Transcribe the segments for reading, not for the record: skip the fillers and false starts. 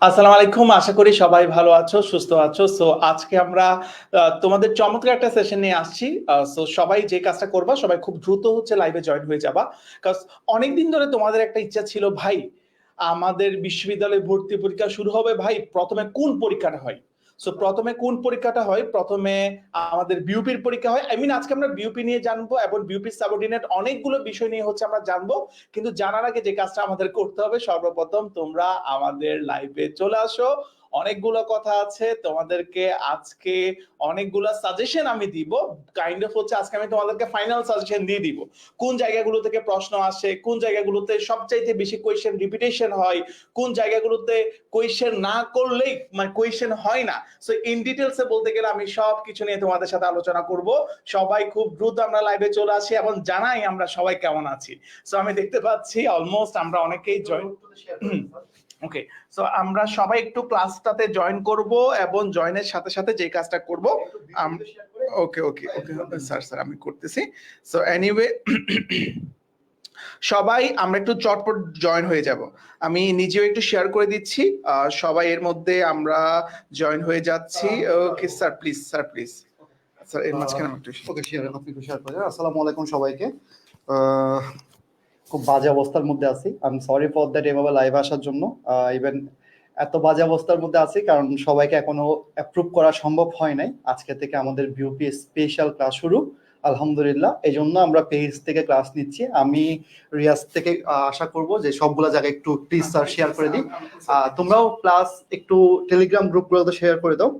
আসসালামু আলাইকুম। আশা করি সবাই ভালো আছো, সুস্থ আছো। সো আজকে আমরা তোমাদের চমৎকার একটা সেশন নিয়ে আসছি। সো সবাই যে কাজটা করবা, সবাই খুব দ্রুত হচ্ছে লাইভে জয়েন হয়ে যাবা। কজ অনেকদিন ধরে তোমাদের একটা ইচ্ছা ছিল, ভাই আমাদের বিশ্ববিদ্যালয়ে ভর্তি পরীক্ষা শুরু হবে, ভাই প্রথমে কোন পরীক্ষাটা হয়? সো প্রথমে কোন পরীক্ষাটা হয়? প্রথমে আমাদের বিউপির পরীক্ষা হয়। আজকে আমরা বিউপি নিয়ে জানবো এবং বিউপি সাবঅর্ডিনেট অনেকগুলো বিষয় নিয়ে হচ্ছে আমরা জানবো। কিন্তু জানার আগে যে কাজটা আমাদের করতে হবে, সর্বপ্রথম তোমরা আমাদের লাইভে চলে আসো। অনেকগুলো কথা আছে তোমাদেরকে আজকে, অনেকগুলো সাজেশন আমি দিব। কাইন্ড অফ হচ্ছে আজকে আমি তোমাদেরকে ফাইনাল সাজেশন দিয়ে দিব। কোন জায়গাগুলো থেকে প্রশ্ন আসে, কোন জায়গাগুলোতে সবচাইতে বেশি কোয়েশ্চেন রিপিটেশন হয়, কোন জায়গাগুলোতে কোয়েশ্চেন না করলেই মানে কোয়েশ্চেন হয় না। সো ইন ডিটেলস এ বলতে গেলে আমি সব কিছু নিয়ে তোমাদের সাথে আলোচনা করব। সবাই খুব দ্রুত আমরা লাইভে চলে আসি এবং জানাই আমরা সবাই কেমন আছি। সো আমি দেখতে পাচ্ছি অলমোস্ট আমরা অনেকেই জয়েন। ওকে, সো আমরা সবাই একটু ক্লাসটাতে জয়েন করব এবং জয়েনের সাথে সাথে যে কাজটা করব। ওকে ওকে ওকে স্যার আমি করতেছি। সো এনিওয়ে সবাই আমরা একটু চটপট জয়েন হয়ে যাব। আমি নিজেও একটু শেয়ার করে দিচ্ছি, সবাই এর মধ্যে আমরা জয়েন হয়ে যাচ্ছি। Okay sir please, sir please, sir এর মাঝখানে একটু ওকে আপনি একটু শেয়ার করেন। আসসালামু আলাইকুম সবাইকে। খুব বাজে অবস্থার মধ্যে আছি, I am sorry for that এভাবে লাইভ আসার জন্য। ইভেন এত বাজে অবস্থার মধ্যে আছি কারণ সবাইকে এখনো অ্যাপ্রুভ করা সম্ভব হয় নাই। আজকে থেকে আমাদের বিউপি স্পেশাল ক্লাস শুরু, আলহামদুলিল্লাহ। এই জন্য আমরা পেজ থেকে ক্লাস নিচ্ছি। আমি রিয়াজ থেকে আশা করব যে সবগুলা জায়গায় একটু প্লিজ স্যার শেয়ার করে দিই। তোমরাও প্লাস একটু টেলিগ্রাম গ্রুপগুলোতে শেয়ার করে দাও।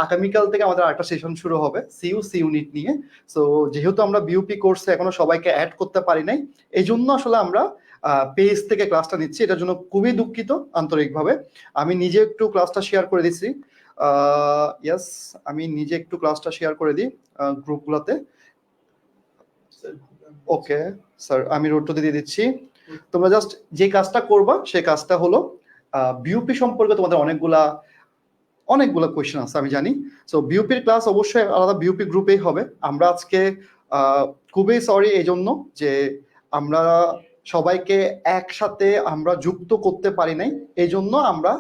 আগামীকাল থেকে আমাদের আরেকটা সেশন শুরু হবে সি ইউনিট নিয়ে। সো যেহেতু আমরা বিউপি কোর্সে এখনো সবাইকে অ্যাড করতে পারি নাই, এই জন্য আসলে আমরা পেজ থেকে ক্লাসটা নিচ্ছি। এটার জন্য খুবই দুঃখিত আন্তরিকভাবে। আমি নিজে একটু ক্লাসটা শেয়ার করে দিচ্ছি। ইয়েস, আমি নিজে একটু ক্লাসটা শেয়ার করে দিই গ্রুপগুলোতে। ওকে স্যার, আমি রোডটা দিয়ে দিচ্ছি। তোমরা জাস্ট যে কাজটা করবা সেই কাজটা হলো বিউপি সম্পর্কে তোমাদের অনেকগুলো কোয়েশ্চেন আছে আমি জানি। সো বিউপির ক্লাস অবশ্যই আলাদা বিউপি গ্রুপেই হবে। আমরা আজকে খুবই সরি এই জন্য যে আমরা সবাইকে একসাথে আমরা যুক্ত করতে পারি নাই, এই জন্য আমরা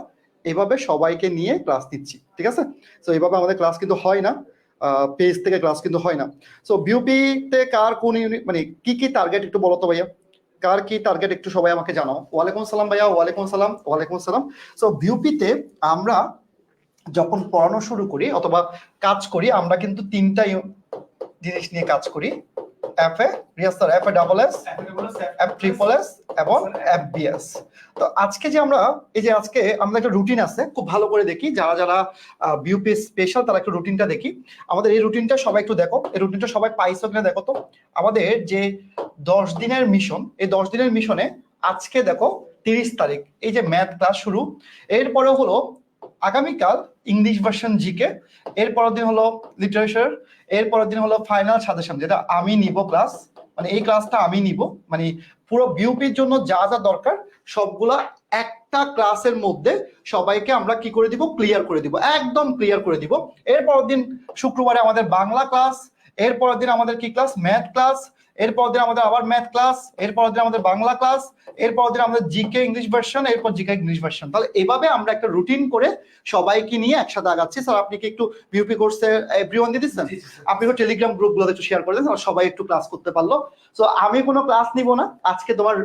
এভাবে সবাইকে নিয়ে ক্লাস নিচ্ছি, ঠিক আছে? সো এইভাবে আমাদের ক্লাস কিন্তু হয় না, পেজ থেকে ক্লাস কিন্তু হয় না। সো বিউপিতে কার কোন ইউনিট মানে কি কি টার্গেট একটু বলো তো ভাইয়া, কার কি টার্গেট একটু সবাই আমাকে জানাও। ওয়ালাইকুম সালাম ভাইয়া। ওয়ালাইকুম সালাম। ওয়ালাইকুম সালাম। সো বিউপিতে আমরা যখন পড়ানো শুরু করি অথবা কাজ করি, আমরা কিন্তু তিনটা জিনিস নিয়ে কাজ করি। এবং FBS। তো আজকে যে আমরা আজকে আমরা একটা রুটিন আছে, খুব ভালো করে দেখি। যারা যারা বিউপি স্পেশাল তারা একটু রুটিনটা দেখি। আমাদের এই রুটিনটা সবাই একটু দেখো, এই রুটিনটা সবাই পাইছো কিনা দেখো তো। আমাদের যে 10 দিনের মিশন, এই 10 দিনের মিশনে আজকে দেখো 30 তারিখ এই যে ম্যাথ ক্লাস শুরু। এরপরে হলো আগামীকাল ইংলিশ ভার্সন জিকে, এরপরের দিন হলো লিটারেচার, এরপরের দিন হলো ফাইনাল সাজেশন, যেটা আমি নিব ক্লাস, মানে এই ক্লাসটা আমি নিব। মানে পুরো বিউপির জন্য যা যা দরকার সবগুলা একটা ক্লাসের মধ্যে সবাইকে আমরা কি করে দিব, ক্লিয়ার করে দিব, একদম ক্লিয়ার করে দিব। এরপরের দিন শুক্রবারে আমাদের বাংলা ক্লাস, এরপরের দিন আমাদের কি ক্লাস, ম্যাথ ক্লাস, এরপর দিন আমাদের আবার ম্যাথ ক্লাস, এরপর দিন আমাদের বাংলা ক্লাস, এরপর দিন আমাদের জিকে ইংলিশ ভার্সন, এরপর জিকে ইংলিশ ভার্সন। তাহলে এভাবে আমরা একটা রুটিন করে সবাইকে নিয়ে একসাথে আগাচ্ছি। স্যার আপনি কি একটু বিউপি কোর্সে এভরিওয়ান দিয়ে দিচ্ছেন? আপনি একটু টেলিগ্রাম গ্রুপগুলোতে একটু শেয়ার করে দেন, সবাই একটু ক্লাস করতে পারলো। সো আমি কোনো ক্লাস নিব না আজকে। তোমার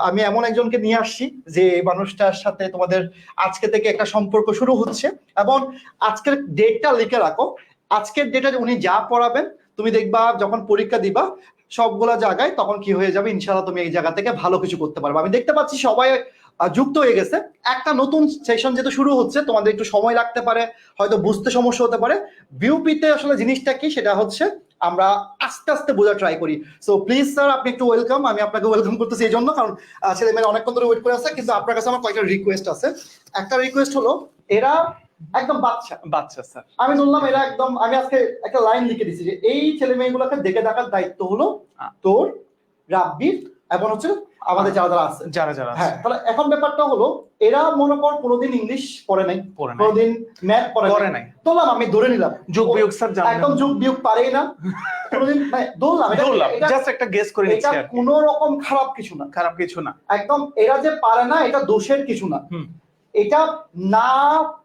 আমি এমন একজনকে নিয়ে আসছি যে মানুষটার সাথে তোমাদের আজকে থেকে একটা সম্পর্ক শুরু হচ্ছে। এবং আজকের ডেটটা লিখে রাখো। আজকের ডেটে উনি যা পড়াবেন তুমি দেখবা যখন পরীক্ষা দিবা সবগুলা জায়গায় তখন কি হয়ে যাবে, ইনশাআল্লাহ তুমি এই জায়গা থেকে ভালো কিছু করতে পারবে। আমি দেখতে পাচ্ছি সবাই যুক্ত হয়ে গেছে। একটা নতুন সেশন যেহেতু শুরু হচ্ছে, তোমাদের একটু সময় লাগতে পারে, হয়তো বুঝতে সমস্যা হতে পারে। বিউপিতে আসলে জিনিসটা কি সেটা হচ্ছে আমরা আস্তে আস্তে বোঝা ট্রাই করি। সো প্লিজ স্যার আপনি একটু ওয়েলকাম। আমি আপনাকে ওয়েলকাম করতেছি এই জন্য কারণ ছেলে মেয়েরা অনেকক্ষণ ধরে ওয়েট করে আছে। কিন্তু আপনার কাছে আমার কয়েকটা রিকোয়েস্ট আছে। একটা রিকোয়েস্ট হলো, এরা একদম বাচ্চা বাচ্চা স্যার, আমি বললাম এরা একদম, আমি আজকে একটা লাইন লিখে দিচ্ছি যে এই ছেলে মেয়েগুলোকে দেখে দেখার দায়িত্ব হলো তোর, রাব্বির এবং হচ্ছে আমাদের যারা যারা আছে, হ্যাঁ। তাহলে এখন ব্যাপারটা হলো এরা মনে কর কোনোদিন ইংলিশ পড়ে নাই, কোনোদিন ম্যাথ পড়ে নাই। ধরলাম আমি ধরে নিলাম যোগ বিয়োগ স্যার একদম যোগ বিয়োগ পারেই না কোনোদিন, ধরলাম জাস্ট একটা গেস করে নিচ্ছি। এটা কোনো রকম খারাপ কিছু না, একদম এরা যে পারে না এটা দোষের কিছু না। এটা না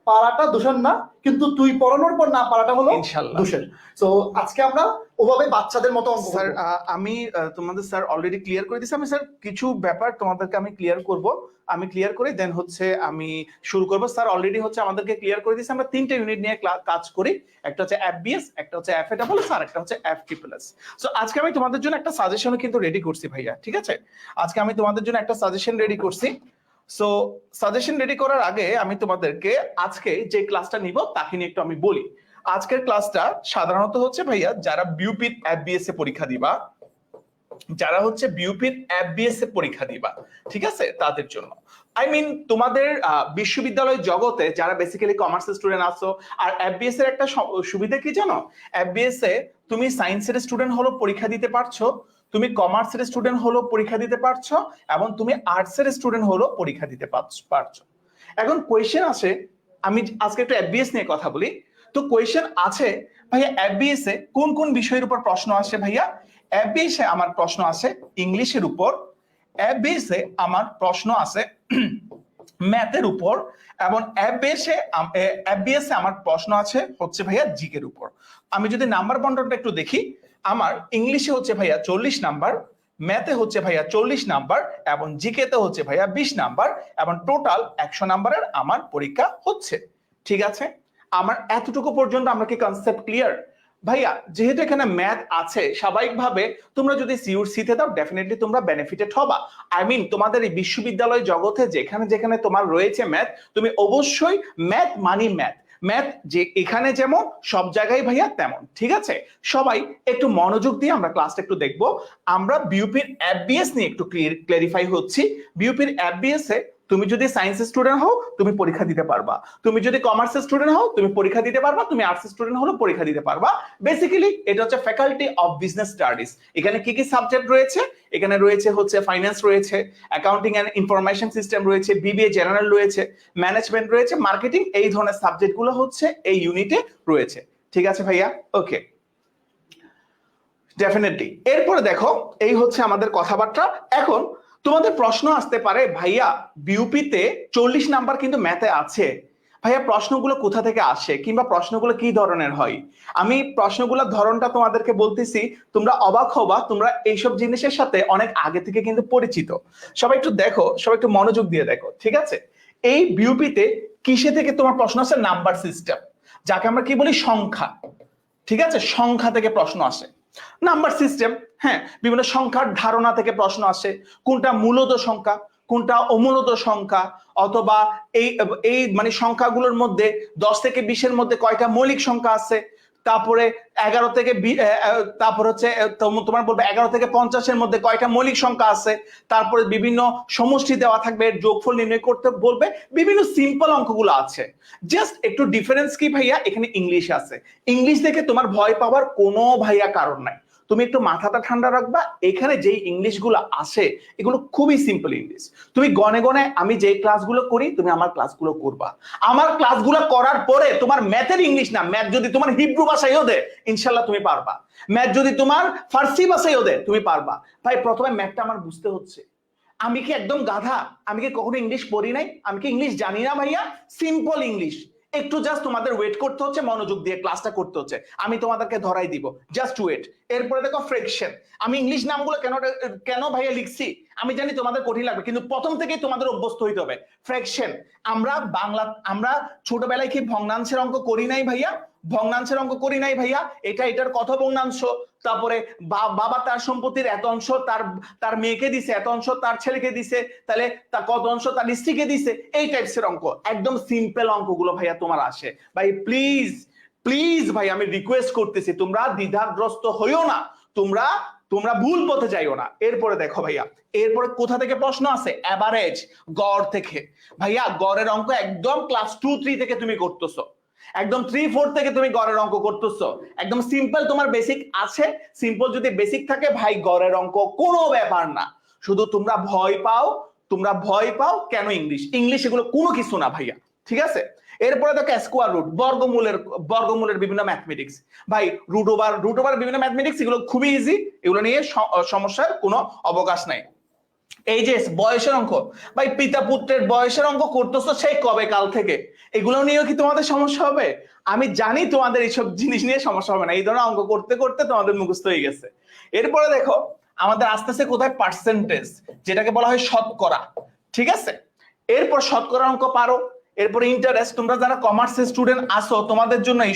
পারাটা দোষের না, কিন্তু তুই পড়ানোর পর না পারাটা হলো ইনশাল্লাহ দোষের। তো আজকে আমরা ওভাবে বাচ্চাদের মতো অঙ্ক স্যার করবো। আমি তোমাদের স্যার অলরেডি ক্লিয়ার করে দিয়েছি। আমি স্যার কিছু ব্যাপার তোমাদেরকে আমি ক্লিয়ার করব, আমি ক্লিয়ার করে দেন হচ্ছে আমি শুরু করব। স্যার অলরেডি হচ্ছে আমাদেরকে ক্লিয়ার করে দিয়েছে আমরা 3টে ইউনিট নিয়ে কাজ করি, একটা হচ্ছে এফবিএস, একটা হচ্ছে এফএডাবল, স্যার একটা হচ্ছে এফটিপ্লাস। সো আজকে আমি তোমাদের জন্য একটা সাজেশনও কিন্তু রেডি করছি ভাইয়া, ঠিক আছে? আজকে আমি তোমাদের জন্য একটা সাজেশন রেডি করছি। সো সাজেশন রেডি করার আগে আমি তোমাদেরকে আজকে যে ক্লাসটা নিব তাকে নিয়ে একটু আমি বলি। আজকের ক্লাসটা সাধারণত হচ্ছে ভাইয়া যারা বিউপির এফবিএস এ পরীক্ষা দিবা, যারা হচ্ছে বিউপির এফবিএস এ পরীক্ষা দিবা, ঠিক আছে, তাদের জন্য। আই মিন তোমাদের বিশ্ববিদ্যালয় জগতে যারা বেসিক্যালি কমার্স স্টুডেন্ট আছো, আর এফবিএস এর একটা সুবিধা কি জানো? এফবিএস এ তুমি সায়েন্সের স্টুডেন্ট হলো পরীক্ষা দিতে পারছো, তুমি কমার্সের স্টুডেন্ট হলো পরীক্ষা দিতে পারছো, এবং তুমি আর্টসের স্টুডেন্ট হলো পরীক্ষা দিতে পারছো। এখন কোয়েশ্চেন আসে, আমি আজকে একটু এফবিএস নিয়ে কথা বলি। তো কোয়েশ্চেন আছে ভাইয়া এফবিএস এ কোন কোন বিষয়ের উপর প্রশ্ন আসে ভাইয়া? এফবিএস এ আমার প্রশ্ন আছে ইংলিশের উপর, এফবিএস এ আমার প্রশ্ন আছে ম্যাথের উপর, এবং এফবিএস এ আমার প্রশ্ন আছে হচ্ছে ভাইয়া জিকের উপর। আমি যদি নাম্বার বন্টনটা একটু দেখি, আমার ইংলিশে হচ্ছে ভাইয়া 40 নাম্বার, ম্যাথে হচ্ছে ভাইয়া 40 নাম্বার, এবং জিকে তে হচ্ছে ভাইয়া 20 নাম্বার, এবং টোটাল 100 নাম্বারের আমার পরীক্ষা হচ্ছে, ঠিক আছে? আমার এতটুকু পর্যন্ত আমরা কি কনসেপ্ট ক্লিয়ার? ভাইয়া যেহেতু এখানে ম্যাথ আছে, স্বাভাবিকভাবে তোমরা যদি সিতে দাও ডেফিনেটলি তোমরা বেনিফিটেড হবা। আই মিন তোমাদের এই বিশ্ববিদ্যালয় জগতে যেখানে যেখানে তোমার রয়েছে ম্যাথ, তুমি অবশ্যই ম্যাথ মানি ম্যাথ, ম্যাথ যে এখানে যেমন সব জায়গায় ভাইয়া তেমন, ঠিক আছে? সবাই একটু মনোযোগ দিয়ে আমরা ক্লাসটা একটু দেখবো। আমরা বিউপির এফবিএস নিয়ে একটু ক্লারিফাই হচ্ছি। বিউপির এফবিএস এ তুমি যদি সায়েন্সের স্টুডেন্ট হও তুমি পরীক্ষা দিতে পারবা, তুমি যদি কমার্সের স্টুডেন্ট হও তুমি পরীক্ষা দিতে পারবা, তুমি আর্টসের স্টুডেন্ট হলো পরীক্ষা দিতে পারবা। বেসিক্যালি এটা হচ্ছে ফ্যাকাল্টি অফ বিজনেস স্টাডিজ। এখানে কি কি সাবজেক্ট রয়েছে? এখানে রয়েছে হচ্ছে ফাইন্যান্স রয়েছে, অ্যাকাউন্টিং এন্ড ইনফরমেশন সিস্টেম রয়েছে, বিবিএ জেনারেল রয়েছে, ম্যানেজমেন্ট রয়েছে, মার্কেটিং, এই ধরনের সাবজেক্টগুলো হচ্ছে এই ইউনিটে রয়েছে, ঠিক আছে ভাইয়া? ওকে, ডেফিনেটলি। এরপরে দেখো এই হচ্ছে আমাদের কথাবার্তা। এখন তোমাদের প্রশ্ন আসতে পারে ভাইয়া বিউপিতে 40 নাম্বার কিন্তু ম্যাথে আছে, ভাইয়া প্রশ্নগুলো কোথা থেকে আসে, কিংবা প্রশ্নগুলো কি ধরনের হয়? আমি প্রশ্নগুলোর ধরনটা তোমাদেরকে বলতেছি, তোমরা অবাক হবা, তোমরা এইসব জিনিসের সাথে অনেক আগে থেকে কিন্তু পরিচিত। সবাই একটু দেখো, সবাই একটু মনোযোগ দিয়ে দেখো, ঠিক আছে? এই বিউপিতে কিসে থেকে তোমার প্রশ্ন আসে? নাম্বার সিস্টেম, যাকে আমরা কি বলি সংখ্যা, ঠিক আছে? সংখ্যা থেকে প্রশ্ন আসে, নাম্বার সিস্টেম। হ্যাঁ, বিভিন্ন সংখ্যার ধারণা থেকে প্রশ্ন আসে, কোনটা মূলত সংখ্যা, কোনটা অমূলত সংখ্যা, অথবা এই এই মানে সংখ্যাগুলোর মধ্যে 10 থেকে 20-এর মধ্যে কয়টা মৌলিক সংখ্যা আছে, তারপরে 11 থেকে তারপর হচ্ছে তোমার বলবে 11 থেকে 50-এর মধ্যে কয়টা মৌলিক সংখ্যা আছে, তারপরে বিভিন্ন সমষ্টি দেওয়া থাকবে, যোগফল নির্ণয় করতে বলবে, বিভিন্ন সিম্পল অঙ্কগুলো আছে। জাস্ট একটু ডিফারেন্স কি ভাইয়া, এখানে ইংলিশ আছে। ইংলিশ দেখে তোমার ভয় পাওয়ার কোনো ভাইয়া কারণ নাই, তুমি একটু মাথাটা ঠান্ডা রাখবা। এখানে যে ইংলিশগুলো আসে এগুলো খুবই সিম্পল ইংলিশ। তুমি গনে গনে আমি যে ক্লাসগুলো করি তুমি আমার ক্লাসগুলো করবা, আমার ক্লাসগুলো করার পরে তোমার ম্যাথের ইংলিশ না, ম্যাথ যদি তোমার হিব্রু ভাষায়ও দেয় ইনশাল্লাহ তুমি পারবা, ম্যাথ যদি তোমার ফার্সি ভাষায়ও দেয় তুমি পারবা। ভাই প্রথমে ম্যাথটা আমার বুঝতে হচ্ছে। আমি কি একদম গাধা? আমি কি কখনো ইংলিশ পড়ি নাই? আমি কি ইংলিশ জানি না ভাইয়া? সিম্পল ইংলিশ, একটু জাস্ট তোমাদের ওয়েট করতে হচ্ছে, মনোযোগ দিয়ে ক্লাসটা করতে হচ্ছে, আমি তোমাদেরকে ধরাই দিব, জাস্ট ওয়েট। এরপরে দেখো ফ্র্যাকশন। আমি ইংলিশ নামগুলো কেন ভাইয়া লিখছি আমি জানি তোমাদের কঠিন লাগবে, কিন্তু প্রথম থেকেই তোমাদের অভ্যস্ত হইতে হবে। ফ্র্যাকশন, আমরা ছোটবেলায় কি ভগ্নাংশের অঙ্ক করি নাই ভাইয়া? ভগ্নাংশের অঙ্ক করি নাই ভাইয়া? এটার কত ভগ্নাংশ, তারপরে বাবা তার সম্পত্তির এত অংশ তার মেয়েকে দিছে, এত অংশ তার ছেলেকে দিছে, তাহলে তার কত অংশ তার স্ত্রীকে দিছে, এই টাইপসের অঙ্ক, একদম সিম্পল অঙ্কগুলো ভাইয়া তোমার আসে। ভাই প্লিজ প্লিজ ভাই আমি রিকোয়েস্ট করতেছি, তোমরা দ্বিধাগ্রস্ত হইও না, তোমরা ভুল পথে যাইও না। এরপরে দেখো ভাইয়া, এরপরে কোথা থেকে প্রশ্ন আছে? এভারেজ, গড় থেকে। ভাইয়া গড়ের অঙ্ক একদম ক্লাস 2-3 থেকে তুমি করতেছো, একদম 3-4 থেকে তুমি গড়ের অঙ্ক করতেছো, একদম সিম্পল তোমার বেসিক আছে। সিম্পল যদি বেসিক থাকে ভাই গড়ের অঙ্ক কোনো ব্যাপার না। শুধু তোমরা ভয় পাও কেন ইংলিশ এগুলো কোনো কিছু না ভাইয়া, ঠিক আছে? এরপরে দেখো স্কোয়ার রুট, বর্গমূলের বিভিন্ন ম্যাথমেটিক্স। ভাই রুট ওভার বিভিন্ন ম্যাথমেটিক্স, এগুলো খুবই ইজি, এগুলো নিয়ে সমস্যার কোনো অবকাশ নাই। এই যে বয়সের অঙ্ক, ভাই পিতা পুত্রের বয়সের অঙ্ক করতেছো সেই কবে কাল থেকে, এগুলো নিয়েও কি তোমাদের সমস্যা হবে? আমি জানি তোমাদের এইসব জিনিস নিয়ে সমস্যা হবে না, এই ধরনের অঙ্ক করতে করতে তোমাদের মুখস্থ হয়ে গেছে। এরপরে দেখো আমাদের আস্তে আস্তে কোথায় পার্সেন্টেজ, যেটাকে বলা হয় শতকরা, ঠিক আছে? এরপর শতকরা অঙ্ক পারো, এরপরে ইন্টারেস্ট। তোমরা যারা কমার্সের স্টুডেন্ট আসো তোমাদের জন্য এই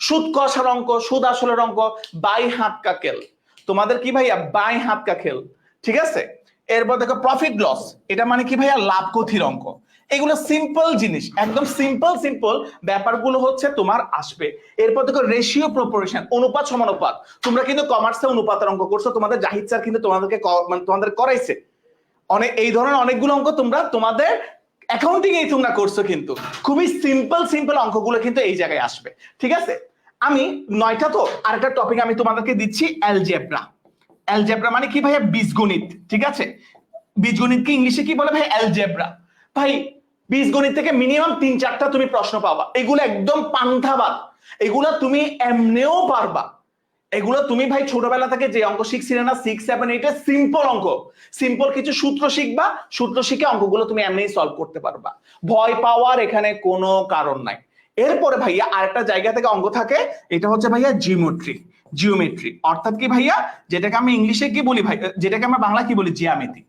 সুদ কষার অঙ্ক, সুদ আসলের অঙ্ক, বাই হাত কা খেল, তোমাদের কি ভাইয়া বাই হাত কা খেল, ঠিক আছে? এরপর দেখো প্রফিট লস, এটা মানে কি ভাইয়া লাভ ক্ষতির অঙ্ক। এগুলো সিম্পল জিনিস, একদম সিম্পল সিম্পল ব্যাপারগুলো হচ্ছে তোমার আসবে। এরপর দেখো রেশিও প্রপোর্শন, অনুপাত সমানুপাত। তোমরা কিন্তু কমার্সে অনুপাতের অঙ্ক করছো, তোমাদের জাহিদ স্যার কিন্তু তোমাদেরকে মানে তোমাদের করাইছে অনেক এই ধরনের অনেকগুলো অঙ্ক তোমরা তোমাদের অ্যাকাউন্টিং এই তোমরা করছো, কিন্তু খুবই সিম্পল সিম্পল অঙ্কগুলো কিন্তু এই জায়গায় আসবে, ঠিক আছে? আমি 9টা তো আরেকটা টপিক আমি তোমাদেরকে দিচ্ছি, অ্যালজেব্রা। অ্যালজেব্রা মানে কি ভাইয়া বীজগণিত, ঠিক আছে? বীজগণিতকে ইংলিশে কি বলে ভাই? অ্যালজেব্রা। ভাই বীজগণিত থেকে মিনিমাম 3-4টা তুমি প্রশ্ন পাবা, এগুলো একদম পান্থাবাদ, এগুলো তুমি এমনিও পারবা। এগুলো তুমি ভাই ছোটবেলা থেকে যে অঙ্ক শিখছিলে না 6, 7, 8 এর সিম্পল অঙ্ক, সিম্পল কিছু সূত্র শিখবা, সূত্র শিখে অঙ্কগুলো তুমি এমনিই সলভ করতে পারবা, ভয় পাওয়ার এখানে কোনো কারণ নাই। এরপরে ভাইয়া আরেকটা জায়গা থেকে অঙ্ক থাকে, এটা হচ্ছে ভাইয়া জিওমেট্রি, অর্থাৎ কি ভাইয়া, যেটাকে আমি ইংলিশে কি বলি ভাই, যেটাকে আমরা বাংলা কি বলি, জ্যামিতি,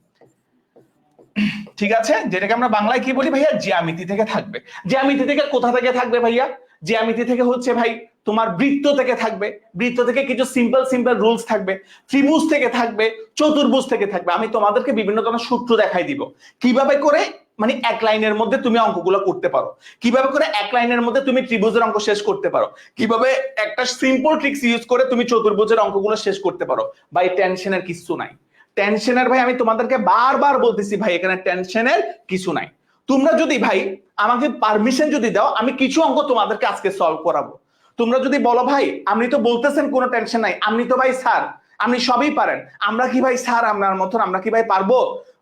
ঠিক আছে? যেটাকে আমরা বাংলায় কি বলি ভাইয়া, জ্যামিতি থেকে থাকবে। জ্যামিতি থেকে কোথা থেকে থাকবে ভাইয়া? জ্যামিতি থেকে হচ্ছে ভাই তোমার বৃত্ত থেকে থাকবে, বৃত্ত থেকে কিছু সিম্পল সিম্পল রুলস থাকবে, ত্রিভুজ থেকে থাকবে, চতুর্ভুজ থেকে থাকবে। আমি তোমাদেরকে বিভিন্ন ধরনের সূত্র দেখাই দিব কিভাবে করে মানে এক লাইনের মধ্যে তুমি অঙ্কগুলো করতে পারো, কিভাবে করে এক লাইনের মধ্যে তুমি ত্রিভুজের অঙ্ক শেষ করতে পারো, কিভাবে একটা সিম্পল ট্রিক্স ইউজ করে তুমি চতুর্ভুজের অঙ্কগুলো শেষ করতে পারো। ভাই টেনশনের কিছু নাই, টেনশনের ভাই আমি তোমাদেরকে বারবার বলতেছি ভাই এখানে টেনশনের কিছু নাই। তোমরা যদি ভাই আমাকে পারমিশন যদি দাও, আমি কিছু অঙ্ক তোমাদেরকে আজকে সলভ করাবো। তোমরা যদি বলো ভাই আপনি তো বলতেছেন কোনো টেনশন নাই, আপনি তো ভাই স্যার আপনি সবই পারেন, আমরা কি ভাই স্যার আপনার মতন আমরা কি ভাই পারবো?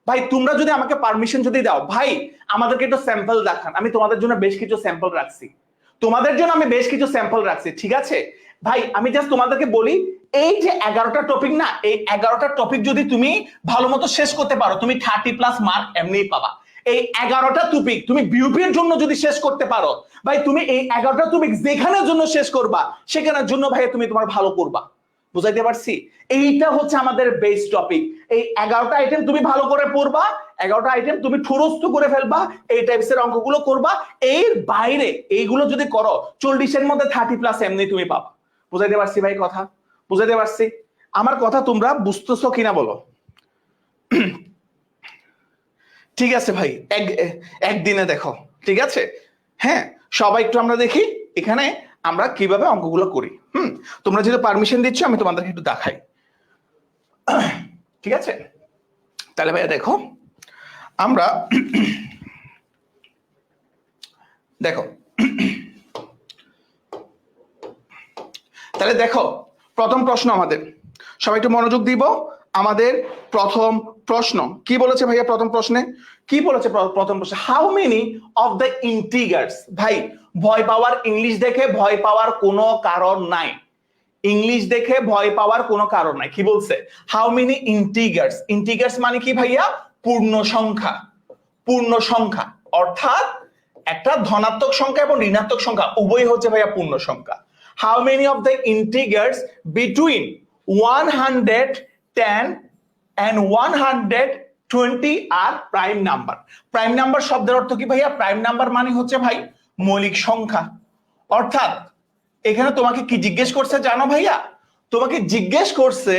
ভাই তোমরা যদি আমাকে পারমিশন যদি দাও, ভাই আমাদেরকে একটু স্যাম্পল দেখান, আমি তোমাদের জন্য বেশ কিছু স্যাম্পল রাখছি, তোমাদের জন্য আমি বেশ কিছু স্যাম্পল রাখছি, ঠিক আছে? ভাই আমি জাস্ট তোমাদেরকে বলি, এই যে 11টা টপিক না, এই 11টা টপিক যদি তুমি ভালো মতো শেষ করতে পারো, তুমি 30+ মার্ক এমনিই পাবা। এই 11টা টপিক তুমি বিউপির জন্য যদি শেষ করতে পারো, ভাই তুমি এই 11টা টপিক যেখানের জন্য শেষ করবা সেখানের জন্য ভাই তুমি তোমার ভালো করবা। বুঝাইতে পারছি? এইটা হচ্ছে আমাদের বেস টপিক। এই 11টা আইটেম তুমি ভালো করে পড়বা, 11টা আইটেম তুমি ঠুরস্থ করে ফেলবা, এই টাইপসের অঙ্কগুলো করবা। এর বাইরে এইগুলো যদি করো 40-এর মধ্যে 30+ এমনি তুমি পাবা। বুঝাইতে পারছি ভাই কথা? বুঝাইতে পারছি? আমার কথা তোমরা বুঝতেছো কিনা বলো? ঠিক আছে ভাই, একদিনে দেখো, ঠিক আছে? হ্যাঁ সবাই একটু আমরা দেখি এখানে আমরা কিভাবে অঙ্কগুলো করি। তোমরা যেহেতু পারমিশন দিচ্ছ আমি তোমাদেরকে একটু দেখাই, ঠিক আছে? তাহলে ভাইয়া দেখো আমরা দেখো তাহলে দেখো প্রথম প্রশ্ন আমাদের, সবাই একটু মনোযোগ দিব। আমাদের প্রথম প্রশ্ন কি বলেছে ভাইয়া? প্রথম প্রশ্নে কি বলেছে? প্রথম প্রশ্ন, হাউ মেনি অফ দ্য ইন্টিগার্স। ভাই ভয় পাওয়ার, ইংলিশ দেখে ভয় পাওয়ার কোনো কারণ নাই, ইংলিশ দেখে ভয় পাওয়ার কোনো কারণ নাই। কি বলছে? How many ইন্টিগার্স। ইন্টিগার্স মানে কি ভাইয়া? পূর্ণ সংখ্যা, পূর্ণ সংখ্যা, অর্থাৎ একটা ধনাত্মক সংখ্যা এবং ঋণাত্মক সংখ্যা উভয় হচ্ছে ভাইয়া পূর্ণ সংখ্যা। How many of the integers between 110 and 120 আর প্রাইম নাম্বার। প্রাইম নাম্বার শব্দের অর্থ কি ভাইয়া? প্রাইম নাম্বার মানে হচ্ছে ভাই মৌলিক সংখ্যা। অর্থাৎ এখানে তোমাকে কি জিজ্ঞেস করছে জানো ভাইয়া? তোমাকে জিজ্ঞেস করছে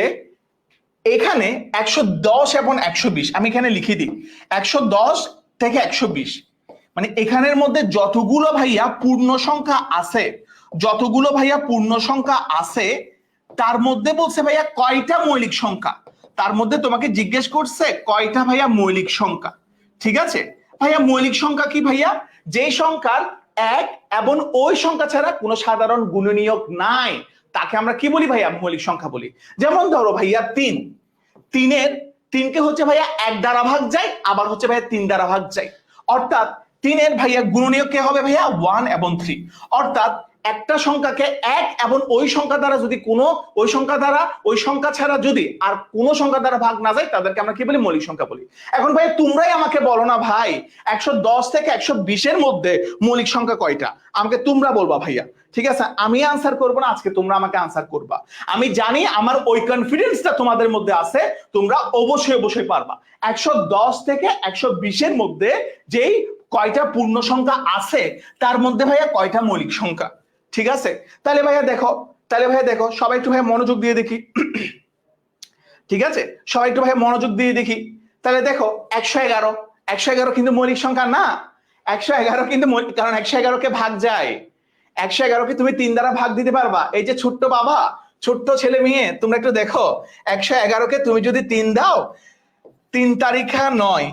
এখানে 110 এবং 120, আমি এখানে লিখে দিই 110 থেকে 120, মানে এখানের মধ্যে যতগুলো ভাইয়া পূর্ণ সংখ্যা আছে, যতগুলো ভাইয়া পূর্ণ সংখ্যা আছে তার মধ্যে বলছে ভাইয়া কয়টা মৌলিক সংখ্যা, তার মধ্যে তোমাকে জিজ্ঞেস করছে কয়টা ভাইয়া মৌলিক সংখ্যা। ঠিক আছে ভাইয়া, মৌলিক সংখ্যা কি ভাইয়া? যে সংখ্যার এক এবং ওই সংখ্যা ছাড়া কোনো সাধারণ গুণনীয়ক নাই তাকে আমরা কি বলি ভাইয়া? মৌলিক সংখ্যা বলি। যেমন ধরো ভাইয়া 3, তিনকে হচ্ছে ভাইয়া 1 দ্বারা ভাগ যায়, আবার হচ্ছে ভাইয়া 3 দ্বারা ভাগ যায়। অর্থাৎ 3-এর ভাইয়া গুণনীয়ক কে হবে ভাইয়া? 1 এবং 3। অর্থাৎ একটা সংখ্যাকে এক এবং ওই সংখ্যা দ্বারা যদি কোনো ওই সংখ্যা দ্বারা ওই সংখ্যা ছাড়া যদি আর কোনো সংখ্যা দ্বারা ভাগ না যায় তাদেরকে আমরা কি বলি, মৌলিক সংখ্যা বলি। এখন ভাই তোমরাই আমাকে বলো না ভাই 110 থেকে 120 এর মধ্যে মৌলিক সংখ্যা কয়টা, আমাকে তোমরা বলবা ভাইয়া। ঠিক আছে, আমি আনসার করবো না, আজকে তোমরা আমাকে আনসার করবা। আমি জানি আমার ওই কনফিডেন্সটা তোমাদের মধ্যে আছে, তোমরা অবশ্যই অবশ্যই পারবা। 110 থেকে 120 এর মধ্যে যেই কয়টা পূর্ণ সংখ্যা আছে তার মধ্যে ভাইয়া কয়টা মৌলিক সংখ্যা। ঠিক আছে, তাহলে ভাইয়া দেখো সবাই একটু ভাইয়া মনোযোগ দিয়ে দেখি। ঠিক আছে, সবাই একটু ভাইয়া মনোযোগ দিয়ে দেখি। তাহলে দেখো 111 কিন্তু মৌলিক সংখ্যা না। 111 কিন্তু কারণ 111 কে ভাগ যায়, 111 কে তুমি 3 দ্বারা ভাগ দিতে পারবা। এই যে ছোট্ট বাবা, ছোট্ট ছেলে মেয়ে, তোমরা একটু দেখো 111 কে তুমি যদি 3 দাও, 3 তারিখা 9,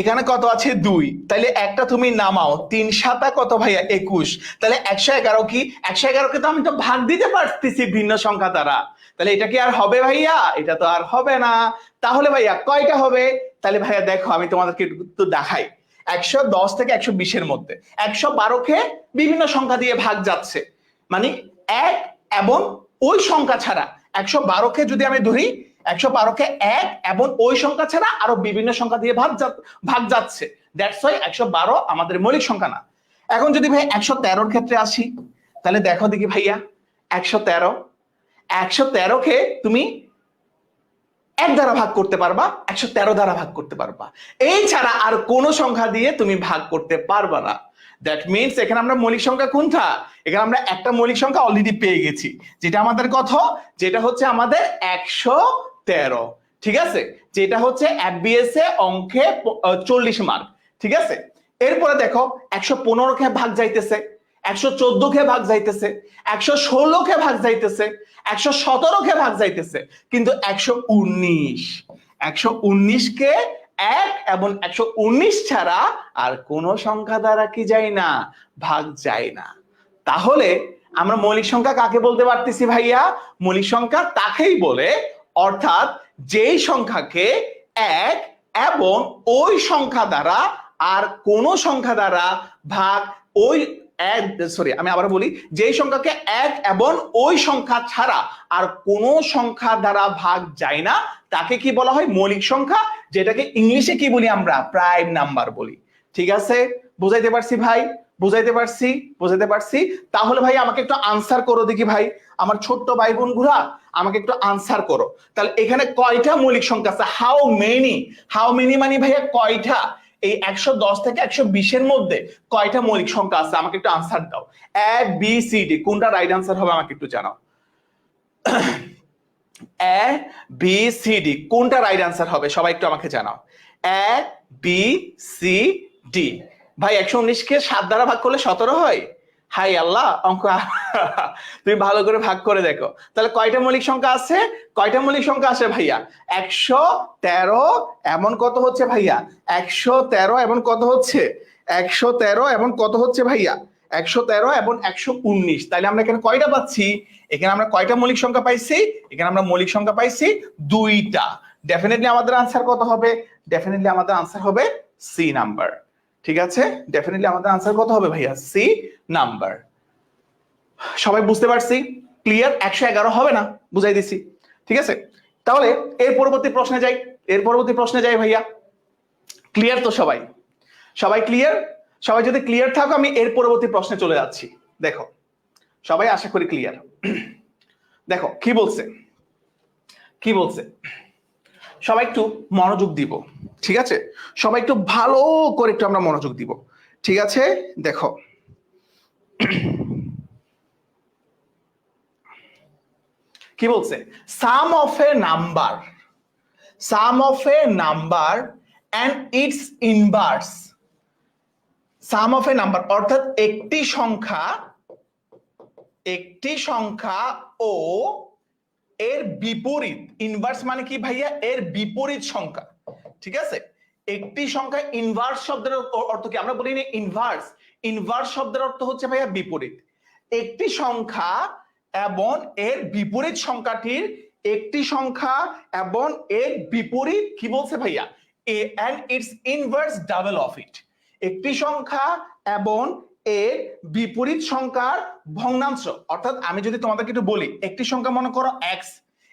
এখানে কত আছে 2, তাহলে একটা তুমি নামাও, 3 7 কত ভাইয়া 21। তাহলে 111 কি, 111 কে তো আমি তো ভাগ দিতে পারতেছি ভিন্ন সংখ্যা দ্বারা, তাহলে এটা কি আর হবে ভাইয়া? এটা তো আর হবে না। তাহলে ভাইয়া কয়টা হবে? তাহলে ভাইয়া দেখো আমি তোমাদেরকে একটু দেখাই। 110 থেকে 120 এর মধ্যে 112 কে বিভিন্ন সংখ্যা দিয়ে ভাগ যাচ্ছে, মানে এক এবং ওই সংখ্যা ছাড়া 112 কে যদি আমি ধরি, 112 কে এক এবং ওই সংখ্যা ছাড়া আরো বিভিন্ন সংখ্যা দিয়ে ভাগ যাচ্ছে, দ্যাটস ওয়াই 112 আমাদের মৌলিক সংখ্যা না। এখন যদি ভাই 113 এর ক্ষেত্রে আসি, তাহলে দেখো দেখি ভাইয়া 113 কে তুমি 1 দ্বারা ভাগ করতে পারবা, 113 দ্বারা ভাগ করতে পারবা, এই ছাড়া আর কোন সংখ্যা দিয়ে তুমি ভাগ করতে পারবা না। দ্যাট মিনস এখানে আমরা মৌলিক সংখ্যা কোনটা, এখানে আমরা একটা মৌলিক সংখ্যা অলরেডি পেয়ে গেছি, যেটা আমাদের কত, যেটা হচ্ছে আমাদের 113। ঠিক আছে, যেটা হচ্ছে FBS এ অঙ্কে 40 মার্ক। ঠিক আছে, এরপরে দেখো 115 কে ভাগ যাইতেছে, 114 কে ভাগ যাইতেছে, 116 কে ভাগ যাইতেছে, 117 কে ভাগ যাইতেছে, কিন্তু 119 কে 1 এবং 119 ছাড়া আর কোন সংখ্যা দ্বারা কি যায় না, ভাগ যায় না। তাহলে আমরা মৌলিক সংখ্যা কাকে বলতে পারতেছি ভাইয়া? মৌলিক সংখ্যা তাকেই বলে, অর্থাৎ যেই সংখ্যাকে 1 এবং ওই সংখ্যা দ্বারা আর কোন সংখ্যা দ্বারা ভাগ ওই আমি আবার বলি, যেই সংখ্যাকে 1 এবং ওই সংখ্যা ছাড়া আর কোন সংখ্যা দ্বারা ভাগ যায় না তাকে কি বলা হয়, মৌলিক সংখ্যা, যেটাকে ইংলিশে কি বলি আমরা, প্রাইম নাম্বার বলি। ঠিক আছে, বুঝাইতে পারছি ভাই? বুঝাইতে পারছি? তাহলে ভাই আমাকে একটু আনসার করো দেখি ভাই, আমার ছোট্ট ভাই বোন গুলা আমাকে একটু আনসার করো। তাহলে এখানে কয়টা মৌলিক সংখ্যা আছে? হাউ মেনি মানে ভাইয়া কয়টা? এই 110 থেকে 120 এর মধ্যে কয়টা মৌলিক সংখ্যা আছে? আমাকে একটু আনসার দাও। A B C D কোনটা রাইট আনসার হবে আমাকে একটু জানাও। A B C D কোনটা রাইট আনসার হবে সবাই একটু আমাকে জানাও। A B C D ভাই 119 কে 7 দ্বারা ভাগ করলে 17 হয়? হাই আল্লাহ, অঙ্ক তুমি ভালো করে ভাগ করে দেখো। তাহলে কয়টা মৌলিক সংখ্যা আছে? কয়টা মৌলিক সংখ্যা আছে ভাইয়া? 113 এমন কত হচ্ছে ভাইয়া? 113 এবং কত হচ্ছে? 113 এবং কত হচ্ছে ভাইয়া? 113 এবং 119। তাহলে আমরা এখানে কয়টা পাচ্ছি? এখানে আমরা কয়টা মৌলিক সংখ্যা পাইছি? এখানে আমরা মৌলিক সংখ্যা পাইছি 2টা। ডেফিনেটলি আমাদের আনসার কত হবে? ডেফিনেটলি আমাদের আনসার হবে সি নাম্বার। ঠিক আছে, ডেফিনেটলি আমাদের আনসার কত হবে ভাইয়া? C number. সবাই বুঝতে পারছি? ক্লিয়ার? 111 হবে না, বুঝাই দিছি। ঠিক আছে, তাহলে এর পরবর্তী প্রশ্নে যাই ভাইয়া। ক্লিয়ার তো সবাই? সবাই ক্লিয়ার? সবাই যদি ক্লিয়ার থাকো আমি এর পরবর্তী প্রশ্নে চলে যাচ্ছি। দেখো সবাই আশা করি ক্লিয়ার। দেখো কি বলছে সবাই একটু মনোযোগ দিব। ঠিক আছে, সবাই একটু ভালো করে একটু আমরা মনোযোগ দিব। ঠিক আছে, দেখো কি বলছে, sum of a number and its inverse, sum of a number অর্থাৎ একটি সংখ্যা ও এর বিপরীত, ইনভার্স মানে কি ভাইয়া? এর বিপরীত সংখ্যা। ঠিক আছে, একটি সংখ্যা, ইনভার্স শব্দের অর্থ কি? আমরা বলি না ইনভার্স শব্দের অর্থ হচ্ছে ভাইয়া বিপরীত। একটি সংখ্যা এবং এর বিপরীত সংখ্যাটির, একটি সংখ্যা এবং এর বিপরীত কি বলছে ভাইয়া? and its inverse double of it, একটি সংখ্যা এবং এর বিপরীত সংখ্যার ভগ্নাংশ। অর্থাৎ আমি যদি তোমাদেরকে একটু বলি, একটি সংখ্যা মনে করো x,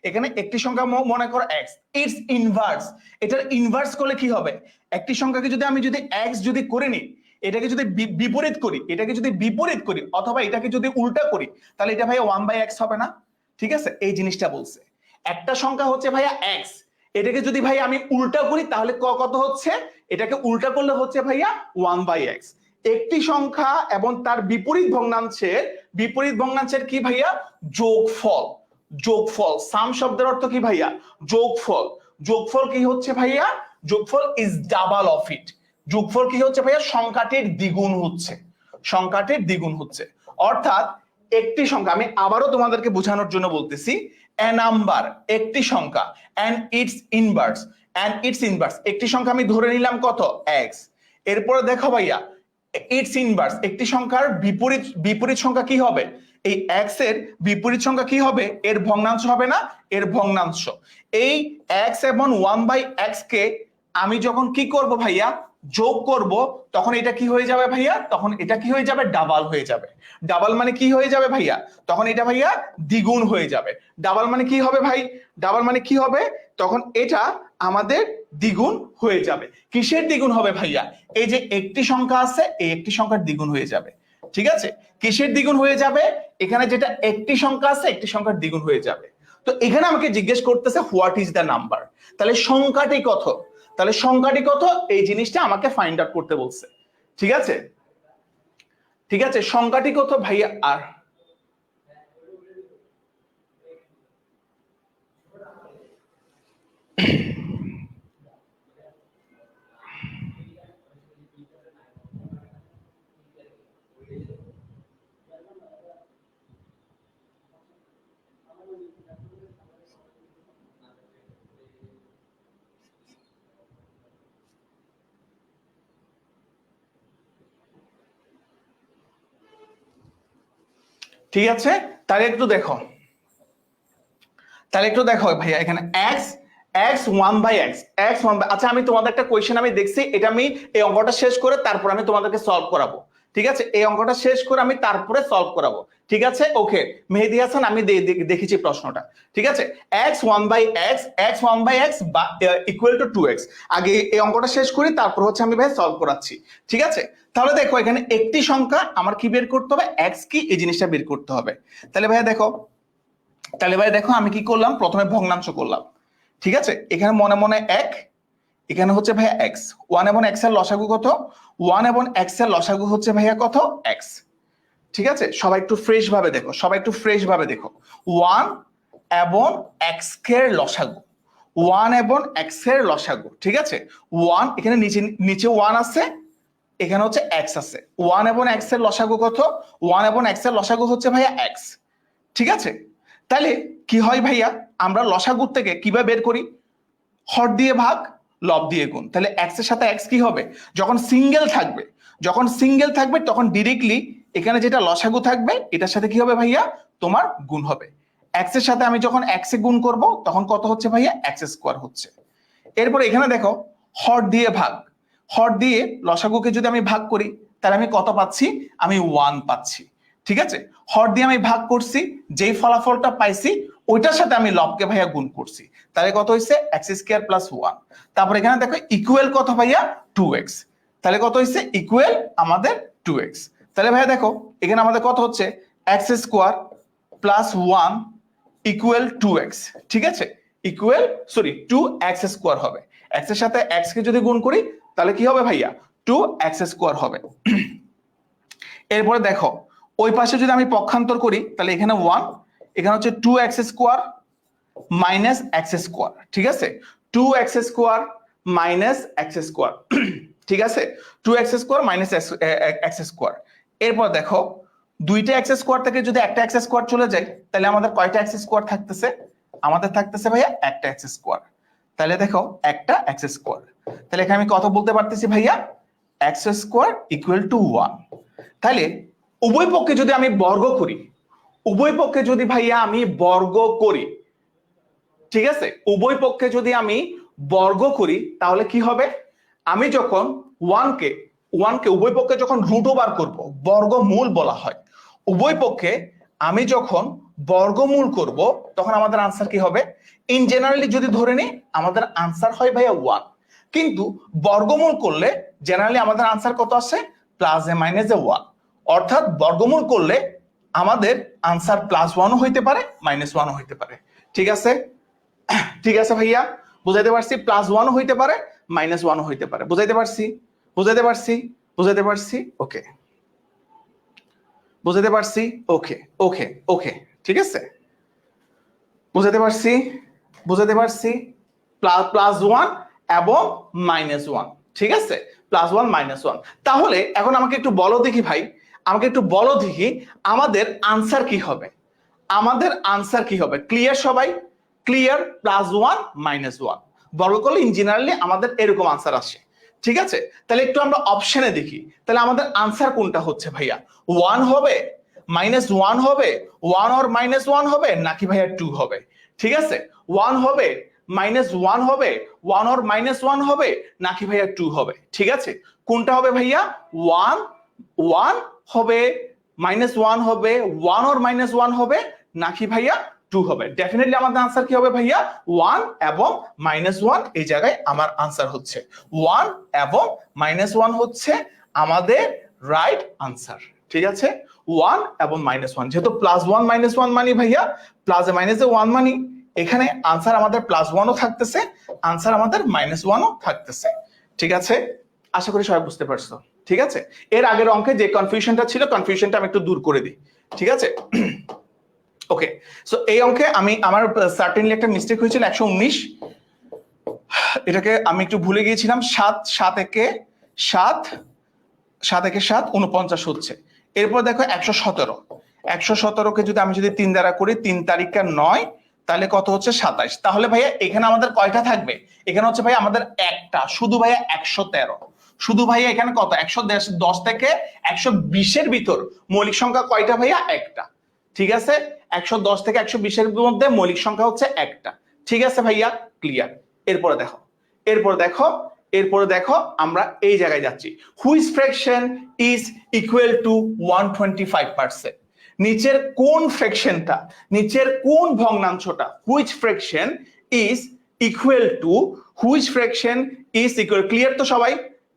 এখানে একটি সংখ্যা মনে করো x, ইটস ইনভার্স। এটার ইনভার্স করলে কি হবে? একটি সংখ্যাকে যদি আমি যদি x যদি করে নিই, এটাকে যদি বিপরীত করি, এটাকে যদি বিপরীত করি অথবা এটাকে যদি উল্টা করি, তাহলে এটা ভাইয়া 1/x হবে না? ঠিক আছে, এই জিনিসটা বলছে। একটা সংখ্যা হচ্ছে ভাইয়া x, এটাকে যদি ভাই আমি উল্টা করি তাহলে কত হচ্ছে? এটাকে উল্টা করলে হচ্ছে ভাইয়া 1/x। একটি সংখ্যা এবং তার বিপরীত ভগ্নাংশের কি ভাইয়া? যোগফল। যোগফল, সাম শব্দের অর্থ কি ভাইয়া? যোগফল। যোগফল কি হচ্ছে ভাইয়া? যোগফল ইজ ডাবল অফ ইট। যোগফল কি হচ্ছে ভাইয়া? সংখ্যাটির দ্বিগুণ হচ্ছে, সংখ্যাটির দ্বিগুণ হচ্ছে। অর্থাৎ একটি সংখ্যা, আমি আবারও তোমাদেরকে বোঝানোর জন্য বলতেছি, a নাম্বার, একটি সংখ্যা, and its inverse, একটি সংখ্যা আমি ধরে নিলাম কত? x। এরপরে দেখো ভাইয়া, ইটস ইনভার্স, একটি সংখ্যার বিপরীত সংখ্যা কি হবে? এই x এর বিপরীত সংখ্যা কি হবে? এর ভগ্নাংশ হবে না? এর ভগ্নাংশ। এই x এবং 1/x কে আমি যখন কি করব ভাইয়া? যোগ করব, তখন এটা কি হয়ে যাবে ভাইয়া? তখন এটা কি হয়ে যাবে? ডাবল হয়ে যাবে। ডাবল মানে কি হয়ে যাবে ভাইয়া? তখন এটা ভাইয়া দ্বিগুণ হয়ে যাবে। ডাবল মানে কি হবে ভাই? ডাবল মানে কি হবে? তখন এটা আমাদের দ্বিগুণ হয়ে যাবে। কিসের দ্বিগুণ হবে ভাইয়া? এই যে একটি সংখ্যা আছে, এই একটি সংখ্যার দ্বিগুণ হয়ে যাবে। ঠিক আছে, কিসের দ্বিগুণ হয়ে যাবে? এখানে যেটা একটি সংখ্যা আছে, একটি সংখ্যার দ্বিগুণ হয়ে যাবে। তো এখানে আমাকে জিজ্ঞেস করতেছে হোয়াট ইজ দ্য নাম্বার, তাহলে সংখ্যাটি কত? তাহলে সংখ্যাটি কত, এই জিনিসটা আমাকে ফাইন্ড আউট করতে বলছে। ঠিক আছে, ঠিক আছে, সংখ্যাটি কত ভাইয়া? আর ঠিক আছে, তাহলে একটু দেখো, ভাইয়া এখানে x 1/x, আচ্ছা আমি তোমাদের একটা কোয়েশ্চেন আমি দেখছি, এটা আমি এই অঙ্কটা শেষ করে তারপর আমি তোমাদেরকে সলভ করাবো। ঠিক আছে, এই অঙ্কটা শেষ করে আমি তারপরে সলভ করাবো। ঠিক আছে, ওকে মেহেদি হাসান, আমি দেখেছি প্রশ্নটা। ঠিক আছে, x 1/x equal to 2x। আগে এই অঙ্কটা শেষ করি, তারপর হচ্ছে আমি ভাই সলভ করাচ্ছি। ঠিক আছে, তাহলে দেখো এখানে একটি সংখ্যা আমার কি বের করতে হবে? x কি, এই জিনিসটা বের করতে হবে। তাহলে ভাই দেখো আমি কি করলাম? প্রথমে ভগ্নাংশ করলাম। ঠিক আছে, এখানে মনে মনে 1, এখানে হচ্ছে ভাইয়া x। 1 এবং x এর লসাগু কত? 1 এবং x এর লসাগু হচ্ছে ভাইয়া কত? x। ঠিক আছে, সবাই একটু ফ্রেশ ভাবে দেখো, 1 এবং x এর লসাগু, 1 এবং x এর লসাগু। ঠিক আছে, 1 এখানে নিচে 1 আছে, এখানে হচ্ছে x আছে। 1 এবং x এর লসাগু কত? 1 এবং x এর লসাগু হচ্ছে ভাইয়া x। ঠিক আছে, তাহলে কি হয় ভাইয়া? আমরা লসাগু থেকে কিভাবে বের করি? হর দিয়ে ভাগ, লব দিয়ে গুণ। তাহলে x এর সাথে x কি হবে? যখন সিঙ্গেল থাকবে তখন ডিরেক্টলি এখানে যেটা লসাগু থাকবে এটার সাথে কি হবে ভাইয়া? তোমার গুণ হবে। x এর সাথে আমি যখন x এ গুণ করব তখন কত হচ্ছে ভাইয়া? x স্কয়ার হচ্ছে। এরপর এখানে দেখো, হর দিয়ে লসাগুকে যদি আমি ভাগ করি তাহলে আমি কত পাচ্ছি? আমি 1 পাচ্ছি। ঠিক আছে, হর দিয়ে আমি ভাগ করছি, যেই ফলাফলটা পাইছি ওইটার সাথে আমি লবকে ভাইয়া গুণ করছি, তাহলে কত হইছে? x² + 1। তারপর এখানে দেখো ইকুয়াল কত ভাইয়া? 2x। তাহলে কত হইছে? ইকুয়াল আমাদের 2x। তাহলে ভাইয়া দেখো এখানে আমাদের কত হচ্ছে? x² + 1 equal 2x। ঠিক আছে, ইকুয়াল 2x² হবে। x এর সাথে x কে যদি গুণ করি তাহলে কি হবে ভাইয়া? 2x² হবে। এরপরে দেখো ওই পাশে যদি আমি পক্ষান্তর করি তাহলে এখানে 1, এখানে হচ্ছে 2x² - x²। ঠিক আছে, 2x² - x²। ঠিক আছে, 2x² - x²। এরপর দেখো দুইটা x² থেকে যদি একটা x² চলে যায় তাহলে আমাদের কয়টা x² থাকতেছে? আমাদের থাকতেছে ভাইয়া একটা x²। তাহলে দেখো একটা x²। তাহলে এখানে আমি কত বলতে পারতেছি ভাইয়া? x² = 1। তাহলে উভয় পক্ষে যদি আমি বর্গ করি, ঠিক আছে, উভয় পক্ষে যদি আমি বর্গ করি তাহলে কি হবে? আমি যখন 1 কে ওয়ানকে উভয় পক্ষে যখন রুট ওভার করব, বর্গমূল বলা হয়, উভয় পক্ষে আমি যখন বর্গমূল করব তখন আমাদের আনসার কি হবে? ইন জেনারেলি যদি ধরে নিই আমাদের আনসার হয় ভাইয়া 1, কিন্তু বর্গমূল করলে জেনারেলি আমাদের আনসার কত আসে? প্লাস এ মাইনাস এ 1। অর্থাৎ বর্গমূল করলে আমাদের আনসার +1ও হইতে পারে -1ও হইতে পারে। ঠিক আছে, ঠিক আছে ভাইয়া, বুঝাইতে পারছি? +1ও হইতে পারে -1ও হইতে পারে। বুঝাইতে পারছি? বুঝাইতে পারছি? বুঝাইতে পারছি? ওকে, বুঝাইতে পারছি? ওকে ওকে ওকে, ঠিক আছে, বুঝাইতে পারছি? বুঝাইতে পারছি? +1 এবং -1, ঠিক আছে, +1 -1। তাহলে এখন আমাকে একটু বলো দেখি ভাই, আমাকে একটু বলো দেখি আমাদের আনসার কি হবে? আমাদের আনসার কি হবে? ক্লিয়ার সবাই? ক্লিয়ার? +1 -1 বর্গ করলে ইন জেনারেলি আমাদের এরকম আনসার আসে। ঠিক আছে, তাহলে একটু আমরা অপশনে দেখি, তাহলে আমাদের আনসার কোনটা হচ্ছে ভাইয়া? 1 হবে, -1 হবে, 1 অর -1 হবে, নাকি ভাইয়া 2 হবে? ঠিক আছে, 1 হবে, -1 হবে, 1 অর -1 হবে, নাকি ভাইয়া 2 হবে? ঠিক আছে, কোনটা হবে ভাইয়া? 1 হবে, -1 হবে, 1 অর -1 হবে, নাকি ভাইয়া 2 হবে? ডেফিনেটলি আমাদের আনসার কি হবে ভাইয়া? 1 এবং -1। এই জায়গায় আমার আনসার হচ্ছে 1 এবং -1 হচ্ছে আমাদের রাইট আনসার। ঠিক আছে, 1 এবং -1, যেহেতু +1 -1 মানি ভাইয়া প্লাস এ মাইনাস এ 1 মানি, এখানে আনসার আমাদের +1ও থাকতেছে, আনসার আমাদের -1ও থাকতেছে। ঠিক আছে, আশা করি সবাই বুঝতে পারছো। ঠিক আছে, এর আগের অঙ্কে যে কনফিউশনটা ছিল, কনফিউশনটা আমি একটু দূর করে দিই। ঠিক আছে, ওকে, সো এই অঙ্কে আমার সার্টেনলি একটা মিস্টেক হয়েছিল, 119, এটাকে আমি একটু ভুলে গিয়েছিলাম। 7 একে 7 49 হচ্ছে। এরপর দেখো 117কে যদি আমি 3 দ্বারা করি, 3 তারিখা 9, তাহলে কত হচ্ছে? 27। তাহলে ভাইয়া এখানে আমাদের কয়টা থাকবে? এখানে হচ্ছে ভাইয়া আমাদের একটা, শুধু ভাইয়া 113। শুধু ভাইয়া এখানে কত? 110 থেকে 120-এর ভিতর মৌলিক সংখ্যা কয়টা ভাইয়া? একটা। ঠিক আছে, 110 থেকে 120-এর মধ্যে মৌলিক সংখ্যা হচ্ছে একটা। ঠিক আছে ভাইয়া, ক্লিয়ার। এরপরে দেখো, এরপরে দেখো আমরা এই জায়গায় যাচ্ছি। Which fraction is equal to 125%? নিচের কোন ফ্র্যাকশনটা, নিচের কোন ভগ্নাংশটা, which fraction is equal to, which fraction is equal, clear তো সবাই?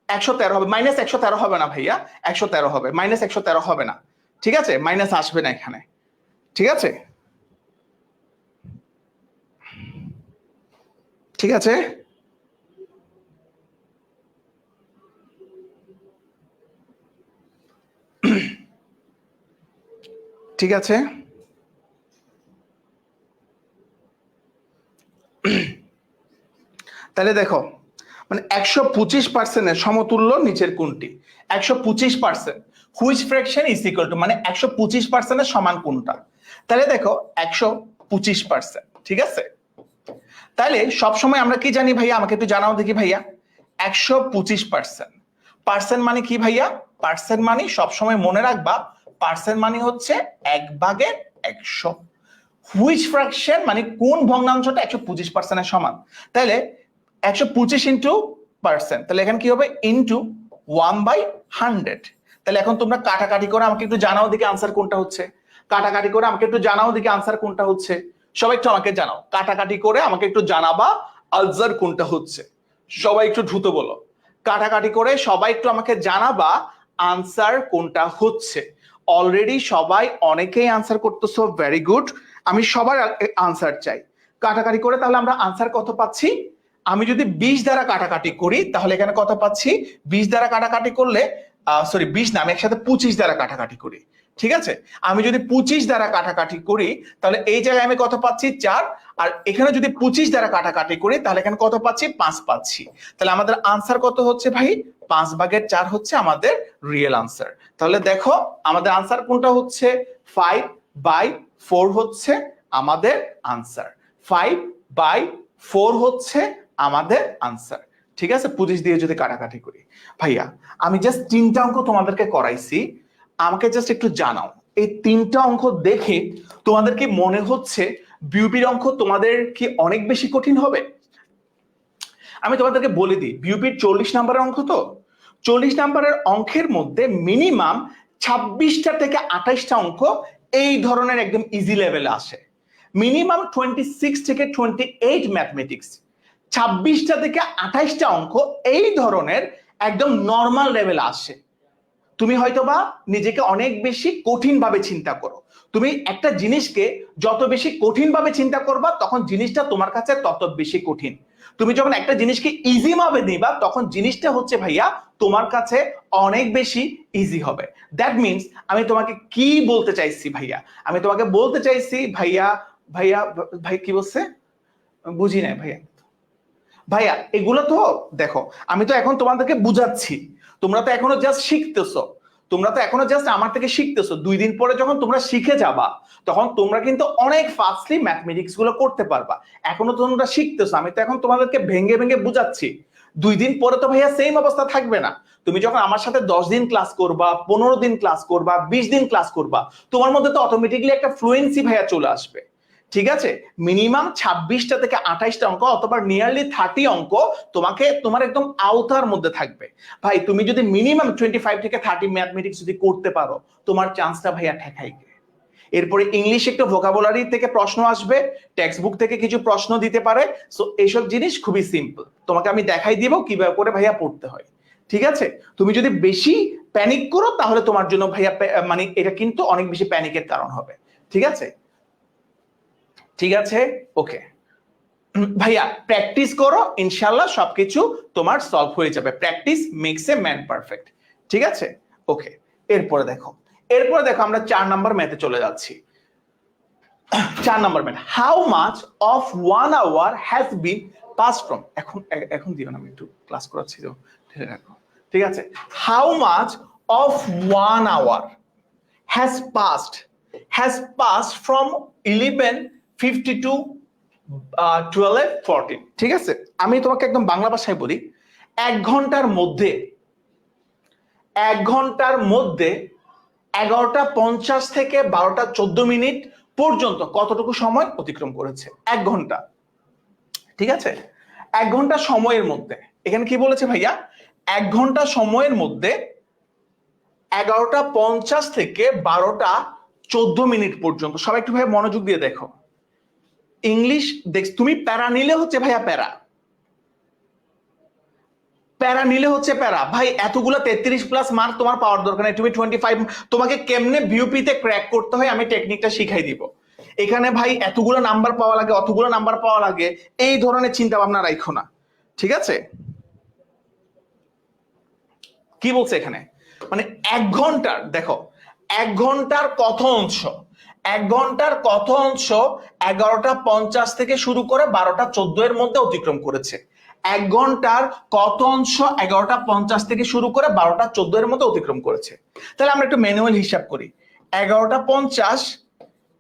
113 হবে, -113 হবে না ভাইয়া, 113 হবে, -113 হবে না। ঠিক আছে, মাইনাস আসবে না এখানে। ঠিক আছে, ঠিক আছে, ঠিক আছে, তাহলে দেখো, মানে 125%-এর সমতুল্য নিচের কোনটি? 125%, which fraction is equal two, মানে 125%-এর সমান কোনটা? তাহলে দেখো 125%, ঠিক আছে। তাহলে সবসময় আমরা কি জানি ভাইয়া? আমাকে একটু জানাও দেখি ভাইয়া। 125%, পার্সেন্ট মানে কি ভাইয়া? পার্সেন্ট মানে সবসময় মনে রাখবা, পার্সেন্ট মানে হচ্ছে 1/100। হুইচ ফ্র্যাকশন মানে কোন ভগ্নাংশটা 125%-এর সমান? তাহলে 125 ইন্টু পার্সেন্ট, তাহলে এখানে কি হবে? ইন্টু 1/100। তাহলে এখন তোমরা কাটাকাটি করে আমাকে একটু জানাও দিকে আনসার কোনটা হচ্ছে। কাটাকাটি করে আমাকে একটু জানাও দিকে আনসার কোনটা হচ্ছে। সবাই একটু আমাকে জানাও, কাটাকাটি করে আমাকে একটু জানাবা আনসার কোনটা হচ্ছে। সবাই একটু দ্রুত বলো, কাটাকাটি করে সবাই একটু আমাকে জানাবা আনসার কোনটা হচ্ছে। অলরেডি সবাই অনেকেই আনসার করতেছো, ভেরি গুড। আমি সবার আনসার চাই কাটাকাটি করে। তাহলে আমরা আনসার কত পাচ্ছি? আমি যদি 20 দ্বারা কাটাকাটি করি তাহলে এখানে কত পাচ্ছি? 20 দ্বারা কাটাকাটি করলে, সরি 20 না, আমি একসাথে 25 দ্বারা কাটাকাটি করি। ঠিক আছে, আমি যদি 25 দ্বারা কাটাকাটি করি তাহলে এই জায়গায় আমি কত পাচ্ছি? 4। আর এখানে যদি 25 দ্বারা কাটাকাটি করি তাহলে এখানে কত পাচ্ছি? 5 পাচ্ছি। তাহলে আমাদের আনসার কত হচ্ছে ভাই? 5/4 হচ্ছে আমাদের রিয়েল আনসার। তাহলে দেখো আমাদের আনসার কোনটা হচ্ছে? 5/4 হচ্ছে আমাদের আনসার। 5/4 হচ্ছে আমাদের আনসার। ঠিক আছে, 25 দিয়ে যদি কাটাকাটি করি। ভাইয়া আমি জাস্ট 3টা অঙ্ক তোমাদেরকে করাইছি, আমাকে জাস্ট একটু জানাও এই 3টা অঙ্ক দেখে তোমাদের কি মনে হচ্ছে বিউপির অঙ্ক তোমাদের কি অনেক বেশি কঠিন হবে? আমি তোমাদেরকে বলে দিই, বিউপির 40 নাম্বারের অঙ্ক তো 40 নাম্বারের অঙ্কের মধ্যে মিনিমাম 26টা থেকে 28টা অঙ্ক এই ধরনের একদম ইজি লেভেলে আসে। মিনিমাম 26 থেকে 28 ম্যাথমেটিক্স, 26টা থেকে 28টা অঙ্ক এই ধরনের একদম নর্মাল লেভেলে আসে। তুমি হয়তোবা নিজেকে অনেক বেশি কঠিন ভাবে চিন্তা করো। তুমি একটা জিনিসকে যত বেশি কঠিন ভাবে চিন্তা করবা তখন জিনিসটা তোমার কাছে তত বেশি কঠিন। তুমি যখন একটা জিনিসকে ইজি ভাবে নিবা তখন জিনিসটা হচ্ছে ভাইয়া তোমার কাছে অনেক বেশি ইজি হবে। দ্যাট মিনস আমি তোমাকে কি বলতে চাইছি ভাইয়া, আমি তোমাকে বলতে চাইছি ভাইয়া ভাইয়া ভাই কি বলছে বুঝি নাই ভাইয়া। ভাইয়া এগুলো তো দেখো, আমি তো এখন তোমাদেরকে বুঝাচ্ছি, তোমরা তো এখনো জাস্ট শিখতেছো, তোমরা তো এখনো জাস্ট আমার থেকে শিখতেছো। 2 দিন পরে যখন তোমরা শিখে যাবা তখন তোমরা কিন্তু অনেক ফাস্টলি ম্যাথমেটিক্স গুলো করতে পারবা। এখনো তোমরা শিখতেছো, আমি তো এখন তোমাদেরকে ভেঙে ভেঙে বুঝাচ্ছি। 2 দিন পরে তো ভাইয়া সেম অবস্থা থাকবে না। তুমি যখন আমার সাথে 10 দিন ক্লাস করবা, 15 দিন ক্লাস করবা, 20 দিন ক্লাস করবা, তোমার মধ্যে তো অটোমেটিকলি একটা ফ্লুয়েন্সি ভাইয়া চলে আসবে। ঠিক আছে, মিনিমাম 26টা থেকে 28টা অঙ্ক অথবা নিয়ারলি 30 অঙ্ক তোমাকে তোমার একদম আওতার মধ্যে থাকবে। ভাই তুমি যদি মিনিমাম 25 থেকে 30 ম্যাথমেটিক্স যদি করতে পারো তোমার চান্সটা ভাইয়া ঠেকাই। এরপরে ইংলিশ একটু ভোকাবুলারি থেকে প্রশ্ন আসবে, টেক্সট বুক থেকে কিছু প্রশ্ন দিতে পারে। সো এইসব জিনিস খুবই সিম্পল, তোমাকে আমি দেখাই দিব কিভাবে করে ভাইয়া পড়তে হয়। ঠিক আছে, তুমি যদি বেশি প্যানিক করো তাহলে তোমার জন্য ভাইয়া মানে এটা কিন্তু অনেক বেশি প্যানিকের কারণ হবে। ঠিক আছে, ঠিক আছে, ওকে ভাইয়া প্র্যাকটিস করো, ইনশাল্লাহ সবকিছু তোমার সলভ হয়ে যাবে। Practice makes a man perfect. ঠিক আছে, ওকে। এরপরে দেখো আমরা 4 নাম্বার ম্যাথে চলে যাচ্ছি। 4 number math, how much of 1 hour has been pass from, এখন দিও না, আমি একটু ক্লাস করাচ্ছি তো, ঠিক আছে। How much of 1 hour has passed from 11:50 to 12:14। ঠিক আছে, আমি তোমাকে একদম বাংলা ভাষায় বলি, 1 ঘন্টার মধ্যে 11:50 থেকে 12:14 পর্যন্ত কতটুকু সময় অতিক্রম করেছে? 1 ঘন্টা। ঠিক আছে, 1 ঘন্টা সময়ের মধ্যে, এখানে কি বলেছে ভাইয়া, 1 ঘন্টা সময়ের মধ্যে 11:50 থেকে 12:14 পর্যন্ত। সবাই একটু ভাই মনোযোগ দিয়ে দেখো, ইংলিশ দেখ, তুমি প্যারা নিলে হচ্ছে ভাইয়া প্যারা নিলে হচ্ছে প্যারা। ভাই এতগুলো 33 প্লাস মার্ক তোমার পাওয়ার দরকার নেই, তুমি 25, তোমাকে কেমনে বিউপিতে ক্র্যাক করতে হয় আমি টেকনিকটা শিখাই দিব। এখানে ভাই এতগুলো নাম্বার পাওয়া লাগে, অতগুলো নাম্বার পাওয়া লাগে, এই ধরনের চিন্তা ভাবনা রাখো না। ঠিক আছে, কি বলছে এখানে, মানে 1 ঘন্টার, দেখো 1 ঘন্টার কত অংশ, 1 ঘন্টার কত অংশ 11:50 থেকে শুরু করে 12:14 এর মধ্যে অতিক্রম করেছে। 1 ঘন্টার কত অংশ 11:50 থেকে শুরু করে 12:14 এর মধ্যে অতিক্রম করেছে। তাহলে আমরা একটু ম্যানুয়াল হিসাব করি, 11:50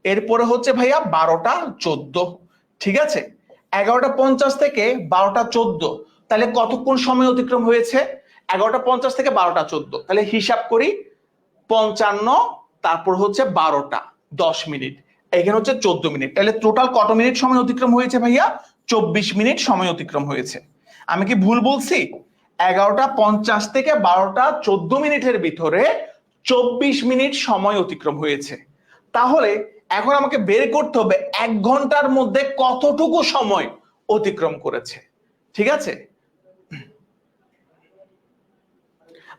এরপরে হচ্ছে ভাইয়া 12:14। ঠিক আছে, 11:50 থেকে 12:14, তাহলে কতক্ষণ সময় অতিক্রম হয়েছে? 11:50 থেকে 12:14, তাহলে হিসাব করি 55, তারপর হচ্ছে 12টা 10 মিনিট, এখানে হচ্ছে 14 মিনিট। তাহলে টোটাল কত মিনিট সময় অতিক্রম হয়েছে ভাইয়া? 24 মিনিট সময় অতিক্রম হয়েছে। আমি কি ভুল বলছি? 11:50 থেকে 12:14 ভিতরে 24 মিনিট সময় অতিক্রম হয়েছে। তাহলে এখন আমাকে বের করতে হবে 1 ঘন্টার মধ্যে কতটুকু সময় অতিক্রম করেছে। ঠিক আছে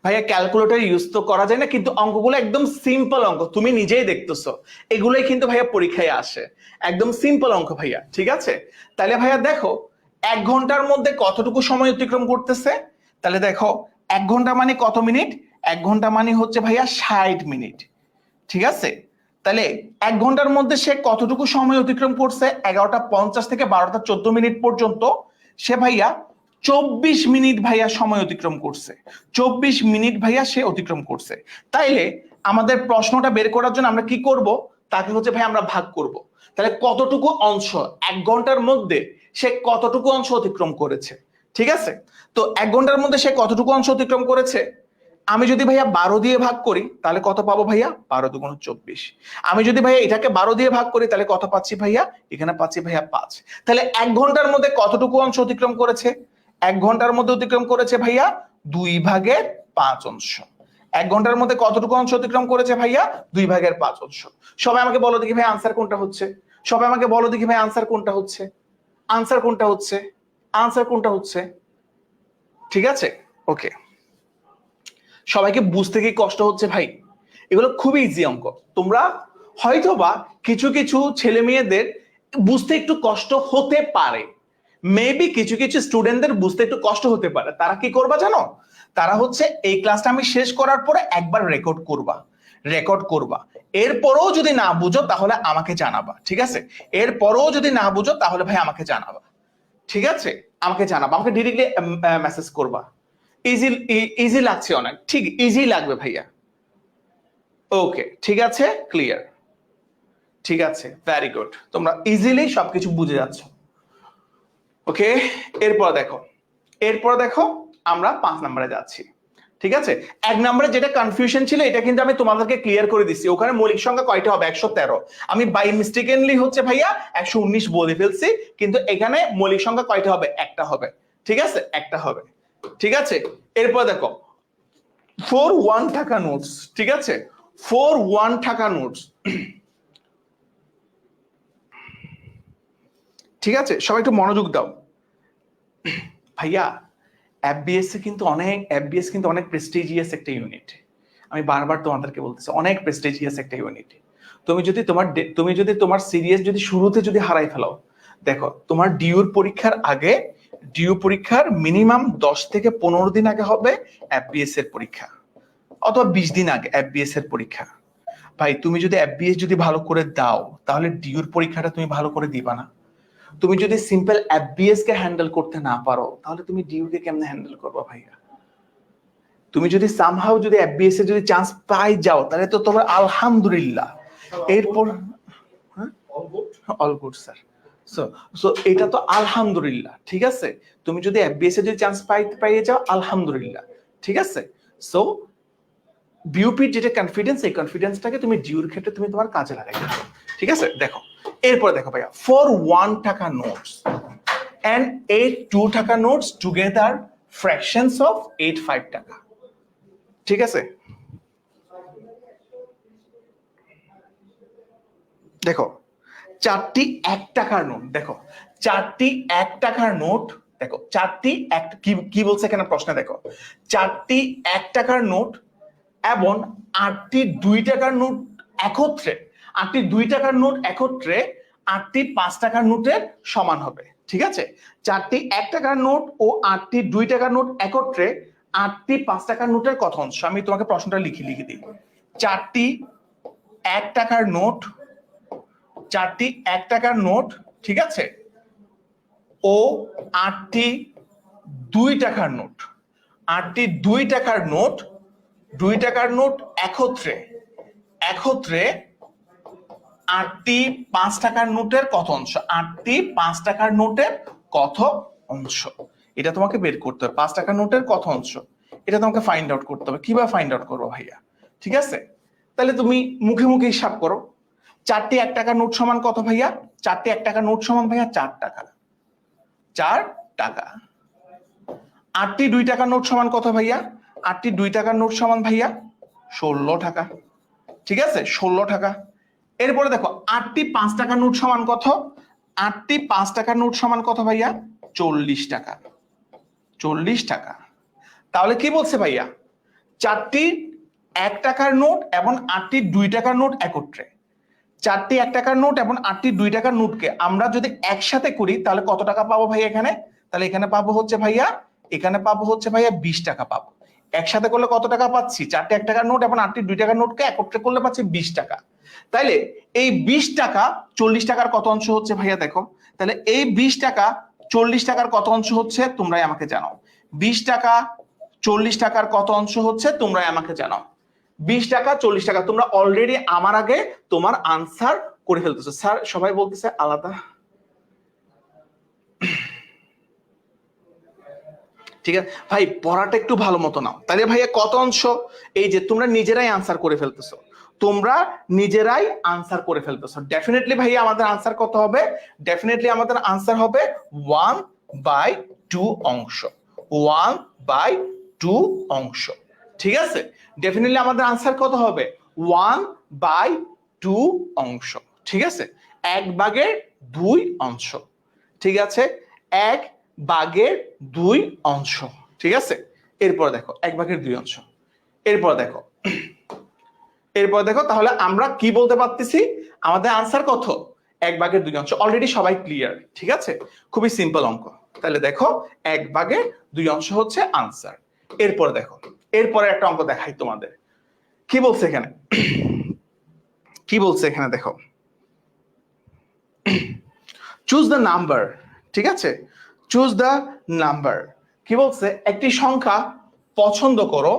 ভাইয়া, ক্যালকুলেটর ইউজ তো করা যায় না, কিন্তু অঙ্কগুলো একদম সিম্পল অঙ্ক, তুমি নিজেই দেখতেছো, এগুলোই কিন্তু ভাইয়া পরীক্ষায় আসে, একদম সিম্পল অঙ্ক ভাইয়া। ঠিক আছে, তাহলে ভাইয়া দেখো 1 ঘন্টার মধ্যে কতটুকু সময় অতিক্রম করতেছে। তাহলে দেখো 1 ঘন্টা মানে কত মিনিট? 1 ঘন্টা মানে হচ্ছে ভাইয়া 60 মিনিট। ঠিক আছে, তাহলে 1 ঘন্টার মধ্যে সে কতটুকু সময় অতিক্রম করছে? 11:50 থেকে 12:14 পর্যন্ত সে ভাইয়া 24 মিনিট ভাইয়া সময় অতিক্রম করছে। 24 মিনিট ভাইয়া সে অতিক্রম করছে। তাইলে আমাদের প্রশ্নটা বের করার জন্য আমরা কি করব? তাকে হচ্ছে ভাই আমরা ভাগ করব। তাহলে কতটুকু অংশ 1 ঘন্টার মধ্যে সে কতটুকু অংশ অতিক্রম করেছে। ঠিক আছে, তো 1 ঘন্টার মধ্যে সে কতটুকু অংশ অতিক্রম করেছে, আমি যদি ভাইয়া 12 দিয়ে ভাগ করি তাহলে কত পাবো ভাইয়া? 12 দুগুণ 24। আমি যদি ভাইয়া এটাকে 12 দিয়ে ভাগ করি তাহলে কত পাচ্ছি ভাইয়া? এখানে পাচ্ছি ভাইয়া 5। তাহলে 1 ঘন্টার মধ্যে কতটুকু অংশ অতিক্রম করেছে? 1 ঘন্টার মধ্যে অতিক্রম করেছে ভাইয়া 2 ভাগের 5 অংশ। 1 ঘন্টার মধ্যে কতটুকু অংশ অতিক্রম করেছে ভাইয়া? 2/5 অংশ। সবাই আমাকে বলো দেখি ভাই আনসার কোনটা হচ্ছে? সবাই আমাকে বলো দেখি ভাই আনসার কোনটা হচ্ছে? আনসার কোনটা হচ্ছে? আনসার কোনটা হচ্ছে? ঠিক আছে, ওকে। সবাইকে বুঝতে কি কষ্ট হচ্ছে ভাই? এগুলো খুবই ইজি অঙ্ক। তোমরা হয়তোবা কিছু কিছু ছেলে মেয়েদের বুঝতে একটু কষ্ট হতে পারে, মেবি কিছু কিছু স্টুডেন্টদের বুঝতে একটু কষ্ট হতে পারে। তারা কি করবা জানো? তারা হচ্ছে এই ক্লাসটা আমি শেষ করার পরে একবার রেকর্ড করবা। এরপরেও যদি না বুঝো তাহলে আমাকে জানাবা, ঠিক আছে? এরপরেও যদি না বুঝো তাহলে ভাই আমাকে জানাবা, ঠিক আছে? আমাকে জানাবা, আমাকে ডিরেক্টলি মেসেজ করবা। ইজি ইজি লাগছে অনেক, ঠিক ইজি লাগবে ভাইয়া। ওকে, ঠিক আছে, ক্লিয়ার, ঠিক আছে, ভেরি গুড। তোমরা ইজিলি সবকিছু বুঝে যাচ্ছ। ওকে, এরপর দেখো আমরা 5 নম্বরে যাচ্ছি, ঠিক আছে? 1 নম্বরে যেটা কনফিউশন ছিল এটা কিন্তু আমি তোমাদেরকে ক্লিয়ার করে দিচ্ছি। ওখানে মৌলিক সংখ্যা কয়টা হবে? 113। আমি বাই মিস্টেকেনলি হচ্ছে ভাইয়া 119 বলে ফেলছি, কিন্তু এখানে মৌলিক সংখ্যা কয়টা হবে? একটা হবে, ঠিক আছে? একটা হবে, ঠিক আছে? এরপর দেখো 4 1 টাকা নোটস, ঠিক আছে? 4 1 টাকা নোটস, ঠিক আছে? সবাই একটু মনোযোগ দাও ভাইয়া। এফবিএস কিন্তু অনেক প্রেস্টিজিয়াস একটা ইউনিট। আমি বারবার তোমাদেরকে বলতেছি অনেক প্রেস্টিজিয়াস একটা ইউনিট। তুমি যদি তোমার সিরিয়াস যদি শুরুতে যদি হারাই ফেলো, দেখো তোমার ডিউ পরীক্ষার মিনিমাম 10 থেকে 15 দিন আগে হবে এফবিএস এর পরীক্ষা, অথবা 20 দিন আগে এফবিএস এর পরীক্ষা। ভাই তুমি যদি এফবিএস যদি ভালো করে দাও তাহলে ডিউর পরীক্ষাটা তুমি ভালো করে দিবা না। তুমি যদি সিম্পল এফবিএস কে হ্যান্ডেল করতে না পারো তাহলে তুমি ডিউ কে কেমনে হ্যান্ডেল করবে ভাইয়া? তুমি যদি সামহাউ যদি এফবিএস এ যদি চান্স পাই যাও তাহলে তো তোমার আলহামদুলিল্লাহ। এরপর all good sir. So so এটা তো আলহামদুলিল্লাহ, ঠিক আছে? তুমি যদি এফবিএস এ যদি চান্স পাইয়ে যাও আলহামদুলিল্লাহ, ঠিক আছে? সো বিউপির যেটা কনফিডেন্স, এই কনফিডেন্সটাকে তুমি ডিউর ক্ষেত্রে তুমি তোমার কাজে লাগাই দাও, ঠিক আছে? দেখো এরপর দেখো ভাইয়া 4 1 টাকা নোটস and 8 2 টাকা নোটস টুগেদার fractions of 8 5 টাকা, ঠিক আছে? দেখো 4টি 1 টাকার নোট, দেখো 4টি 1 টাকার নোট, দেখো 4টি কি বলছে এখানে প্রশ্নে, দেখো 4টি 1 টাকার নোট এবং 8টি 2 টাকার নোট একত্রে, 8টি 2 টাকার নোট একত্রে 8টি 5 টাকার নোটের সমান হবে, ঠিক আছে? 4টি 1 টাকার নোট ও 8টি 2 টাকার নোট একত্রে 8টি 5 টাকার নোটের কত অংশ? আমি তোমাকে প্রশ্নটা লিখে দিই। 4টি 1 টাকার নোট, 4টি 1 টাকার নোট, ঠিক আছে, ও 8টি 2 টাকার নোট, 8টি 2 টাকার নোট, 2 টাকার নোট একত্রে 8টি 5 টাকার নোটের কত অংশ? 8টি 5 টাকার নোটের কত অংশ? এটা তোমাকে বের করতে হবে। 5 টাকার নোটের কত অংশ এটা তোমাকে ফাইন্ড আউট করতে হবে। কিভাবে ফাইন্ড আউট করবো ভাইয়া? ঠিক আছে, তাহলে তুমি মুখে মুখে হিসাব করো। 4টি 1 টাকার নোট সমান কত ভাইয়া? 4টি 1 টাকার নোট সমান ভাইয়া 4 টাকা, 4 টাকা। 8টি 2 টাকার নোট সমান কত ভাইয়া? 8টি 2 টাকার নোট সমান ভাইয়া 16 টাকা, ঠিক আছে? 16 টাকা। এরপরে দেখো 8টি 5 টাকার নোট সমান কত? 8টি 5 টাকার নোট সমান কত ভাইয়া? 40 টাকা, 40 টাকা। তাহলে কি বলছে ভাইয়া? 4টি 1 টাকার নোট এবং 8টি 2 টাকার নোট একত্রে, 4টি 1 টাকার নোট এবং 8টি 2 টাকার নোটকে আমরা যদি একসাথে করি তাহলে কত টাকা পাবো ভাইয়া এখানে? তাহলে এখানে পাবো হচ্ছে ভাইয়া 20 টাকা পাবো। একসাথে করলে কত টাকা পাচ্ছি? 4টি 1 টাকার নোট এবং 8টি 2 টাকার নোটকে একত্রে করলে পাচ্ছি 20 টাকা। তাইলে এই 20 টাকা 40 টাকার কত অংশ হচ্ছে ভাইয়া? দেখো তাহলে এই 20 টাকা 40 টাকার কত অংশ হচ্ছে তোমরাই আমাকে জানাও। 20 টাকা 40 টাকার কত অংশ হচ্ছে তোমরাই আমাকে জানাও। 20 টাকা 40 টাকা। তোমরা অলরেডি আমার আগে তোমার আনসার করে ফেলতেছো। স্যার সবাই বলতেছে আলাদা, ঠিক আছে ভাই? পড়াটা একটু ভালো মতো নাও। তাহলে ভাইয়া কত অংশ? এই যে তোমরা নিজেরাই আনসার করে ফেলতেছো, ডেফিনেটলি ভাইয়া আমাদের আনসার কত হবে? ডেফিনেটলি আমাদের আনসার হবে 1/2 অংশ, 1/2 অংশ, ঠিক আছে, ডেফিনেটলি আমাদের আনসার কত হবে 1/2 অংশ। ঠিক আছে, 1/2 অংশ। ঠিক আছে, 1/2 অংশ। ঠিক আছে, এরপর দেখো 1/2 অংশ। এরপর দেখো তাহলে আমরা কি বলতে পারতেছি, আমাদের আনসার কত 1/2 অংশ। অলরেডি সবাই ক্লিয়ার। ঠিক আছে, খুবই সিম্পল অঙ্ক। তাহলে দেখো 1/2 অংশ হচ্ছে আনসার। এরপর দেখো, এরপরে একটা অঙ্ক দেখাই তোমাদের। কি বলছে এখানে, কি বলছে এখানে দেখো, চুজ দ্য নাম্বার। ঠিক আছে, চুজ দ্য নাম্বার। কি বলছে, একটি সংখ্যা পছন্দ করো